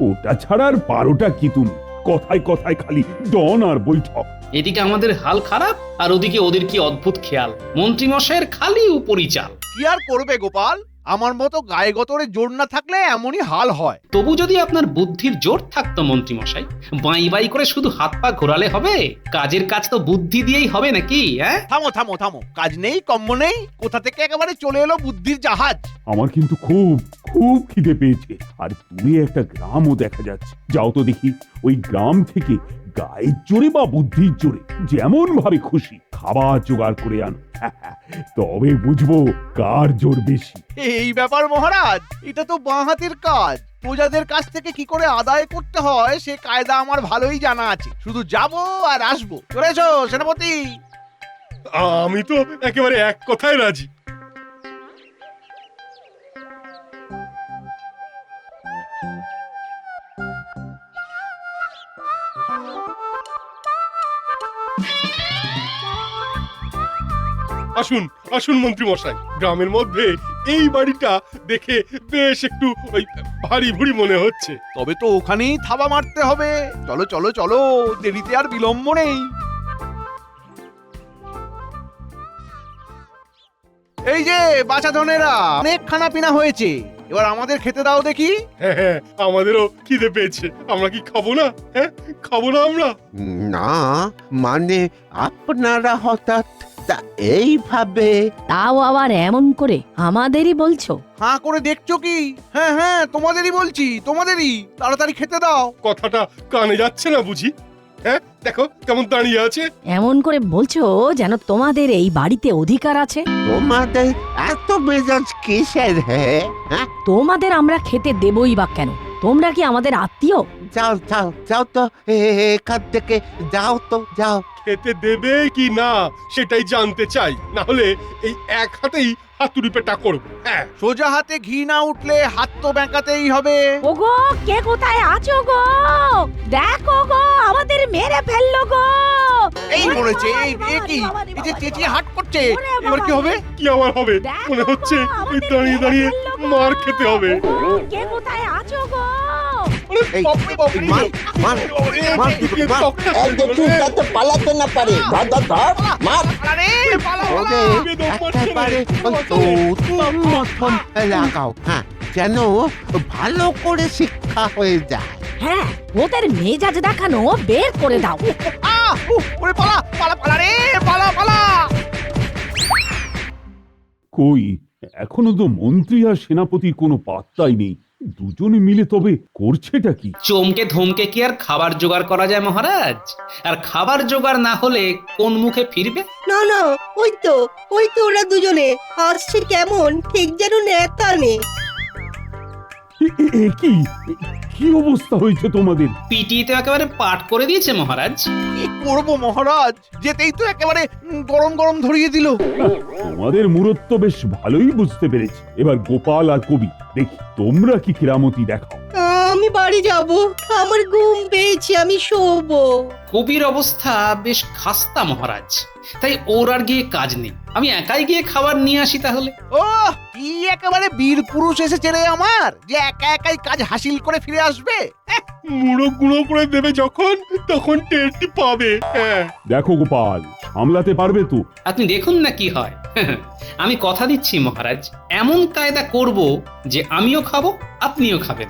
ওটা ছাড়া আর 12টা কি তুমি? কথায় কথায় খালি ডন আর বৈঠক। এদিকে আমাদের হাল খারাপ, আর ওদিকে ওদের কি অদ্ভুত খেয়াল। মন্ত্রীমশাইয়ের খালি উপরি চাল। কি আর করবে গোপাল, আমার মতো গায়ে গতরে জোর না থাকলে এমনই হাল হয়। তবু যদি আপনার বুদ্ধির জোর থাকতো মন্ত্রীমশাই, বাই বাই করে শুধু হাত পা ঘোরালে হবে? কাজের কাজ তো বুদ্ধি দিয়েই হবে নাকি? হ্যাঁ, থামো থামো থামো, কাজ নেই কম্ম নেই, কোথা থেকে একেবারে চলে এলো বুদ্ধির জাহাজ। আমার কিন্তু খুব খুব খিদে পেয়েছে, আর দূরে একটা গ্রামও দেখা যাচ্ছে। যাও তো দেখি, ওই গ্রাম থেকে গায়ের জোরে বা বুদ্ধির জোরে যেমন ভাবে খুশি খাবার জোগাড় করে আনো, তবে বুঝবো কার জোর বেশি। এই ব্যাপার মহারাজ, এটা তো বাঁ হাতের কাজ। প্রজাদের কাছ থেকে কি করে আদায় করতে হয় সে কায়দা আমার ভালোই জানা আছে। শুধু যাবো আর আসবো। চলেছো সেনাপতি? আমি তো একেবারে এক কথায় রাজি। আসুন আসুন মন্ত্রী মশাই, গ্রামের মধ্যে এই বাড়িটা দেখে বেশ একটু ওই ভারী ভুরি মনে হচ্ছে। তবে তো ওখানেই থাবা মারতে হবে। চলো চলো চলো, দেরিতে আর বিলম্ব নেই। এই যে বাছা ধনেরা, অনেক খানা পিনা হয়েছে, এবার আমাদের খেতে দাও দেখি। হ্যাঁ হ্যাঁ, আমাদেরও খিদে পেয়েছে, আমরা কি খাবো না? হ্যাঁ, খাবো না আমরা? না মানে আপনারা হঠাৎ তা এইভাবে। তাও আবার এমন করে আমাদেরই বলছো? হাঁ করে দেখছো কি? হ্যাঁ হ্যাঁ, তোমাদেরই বলছি, তোমাদেরই। তাড়াতাড়ি খেতে দাও। কথাটা কানে যাচ্ছে না বুঝি? হ্যাঁ, দেখো কেমন দাঁড়িয়ে আছে। এমন করে বলছো যেন তোমাদের এই বাড়িতে অধিকার আছে। তোমাদের এত মেজাজ কিসের? হ্যাঁ, তোমাদের আমরা খেতে দেবই বা কেন? তোমরা কি আমাদের আত্মীয়? যাও যাও যাও তো এখান থেকে, যাও তো যাও। খেতে দেবে কি না সেটাই জানতে চাই, না হলে এই এক হাতেই হাতুড়ি পেটা করবো। হ্যাঁ, সোজা হাতে ঘি না উঠলে হাত তো বেঁকাতেই হবে। ওগো, কে কোথায় আছো গো? দেখো গো, আমাদের মেরে ফেললো গো। এই মরেছে, এই কি? এই যে চেঁচিয়ে হাট করছে, এবার কি হবে? কি আবার হবে? মনে হচ্ছে ওই দাঁড়িয়ে দাঁড়িয়ে মার খেতে হবে। কে কোথায় আছো গো? পালাতে না পারে, ধর ধর ধর, মার। একেবারে লাগাও, হ্যাঁ, যেন ভালো করে শিক্ষা হয়ে যায়। হ্যাঁ, ওদের মেজাজ দেখানো বের করে দাও। ওরে পালা পালা পালা রে, পালা পালা। কই, এখনো তো মন্ত্রী আর সেনাপতির কোনো পাত্তাই নেই। দুজনে মিলে তবে করছেটা কি? চমকে ধমকে কি আর খাবার জোগাড় করা যায় মহারাজ? আর খাবার জোগাড় না হলে কোন মুখে ফিরবে? না না, ওই তো ওরা দুজনে আসছে, কেমন ঠিক যেন নেতা নে। কি কি অবস্থা হয়েছে তোমাদের? পিটিতে একেবারে পাঠ করে দিয়েছে মহারাজ। কি করব মহারাজ, যেতেই তো একেবারে গরম গরম ধরিয়ে দিল। তোমাদের মূরত্ব বেশ ভালোই বুঝতে পেরেছি। এবার গোপাল আর কবি, দেখি তোমরা কি কেরামতি দেখাও। আমি বাড়ি যাব, আমার ঘুম পেয়েছে, আমি শোবো। কবির অবস্থা বেশ খাস্তা মহারাজ, তাই ওর আর গিয়ে কাজ নেই। আমি একাই গিয়ে খাবার নিয়ে আসি তাহলে। ও কি একেবারে বীর পুরুষ এসেছে রে আমার, যে একা একাই কাজ হাসিল করে ফিরে আসবে। মুড়ো গুঁড়ো করে দেবে যখন, তখন টেরটি পাবে। হ্যাঁ, দেখো গোপাল, সামলাতে পারবে তো? আপনি দেখুন না কি হয়। আমি কথা দিচ্ছি মহারাজ, এমন কায়দা করব যে আমিও খাবো, আপনিও খাবেন।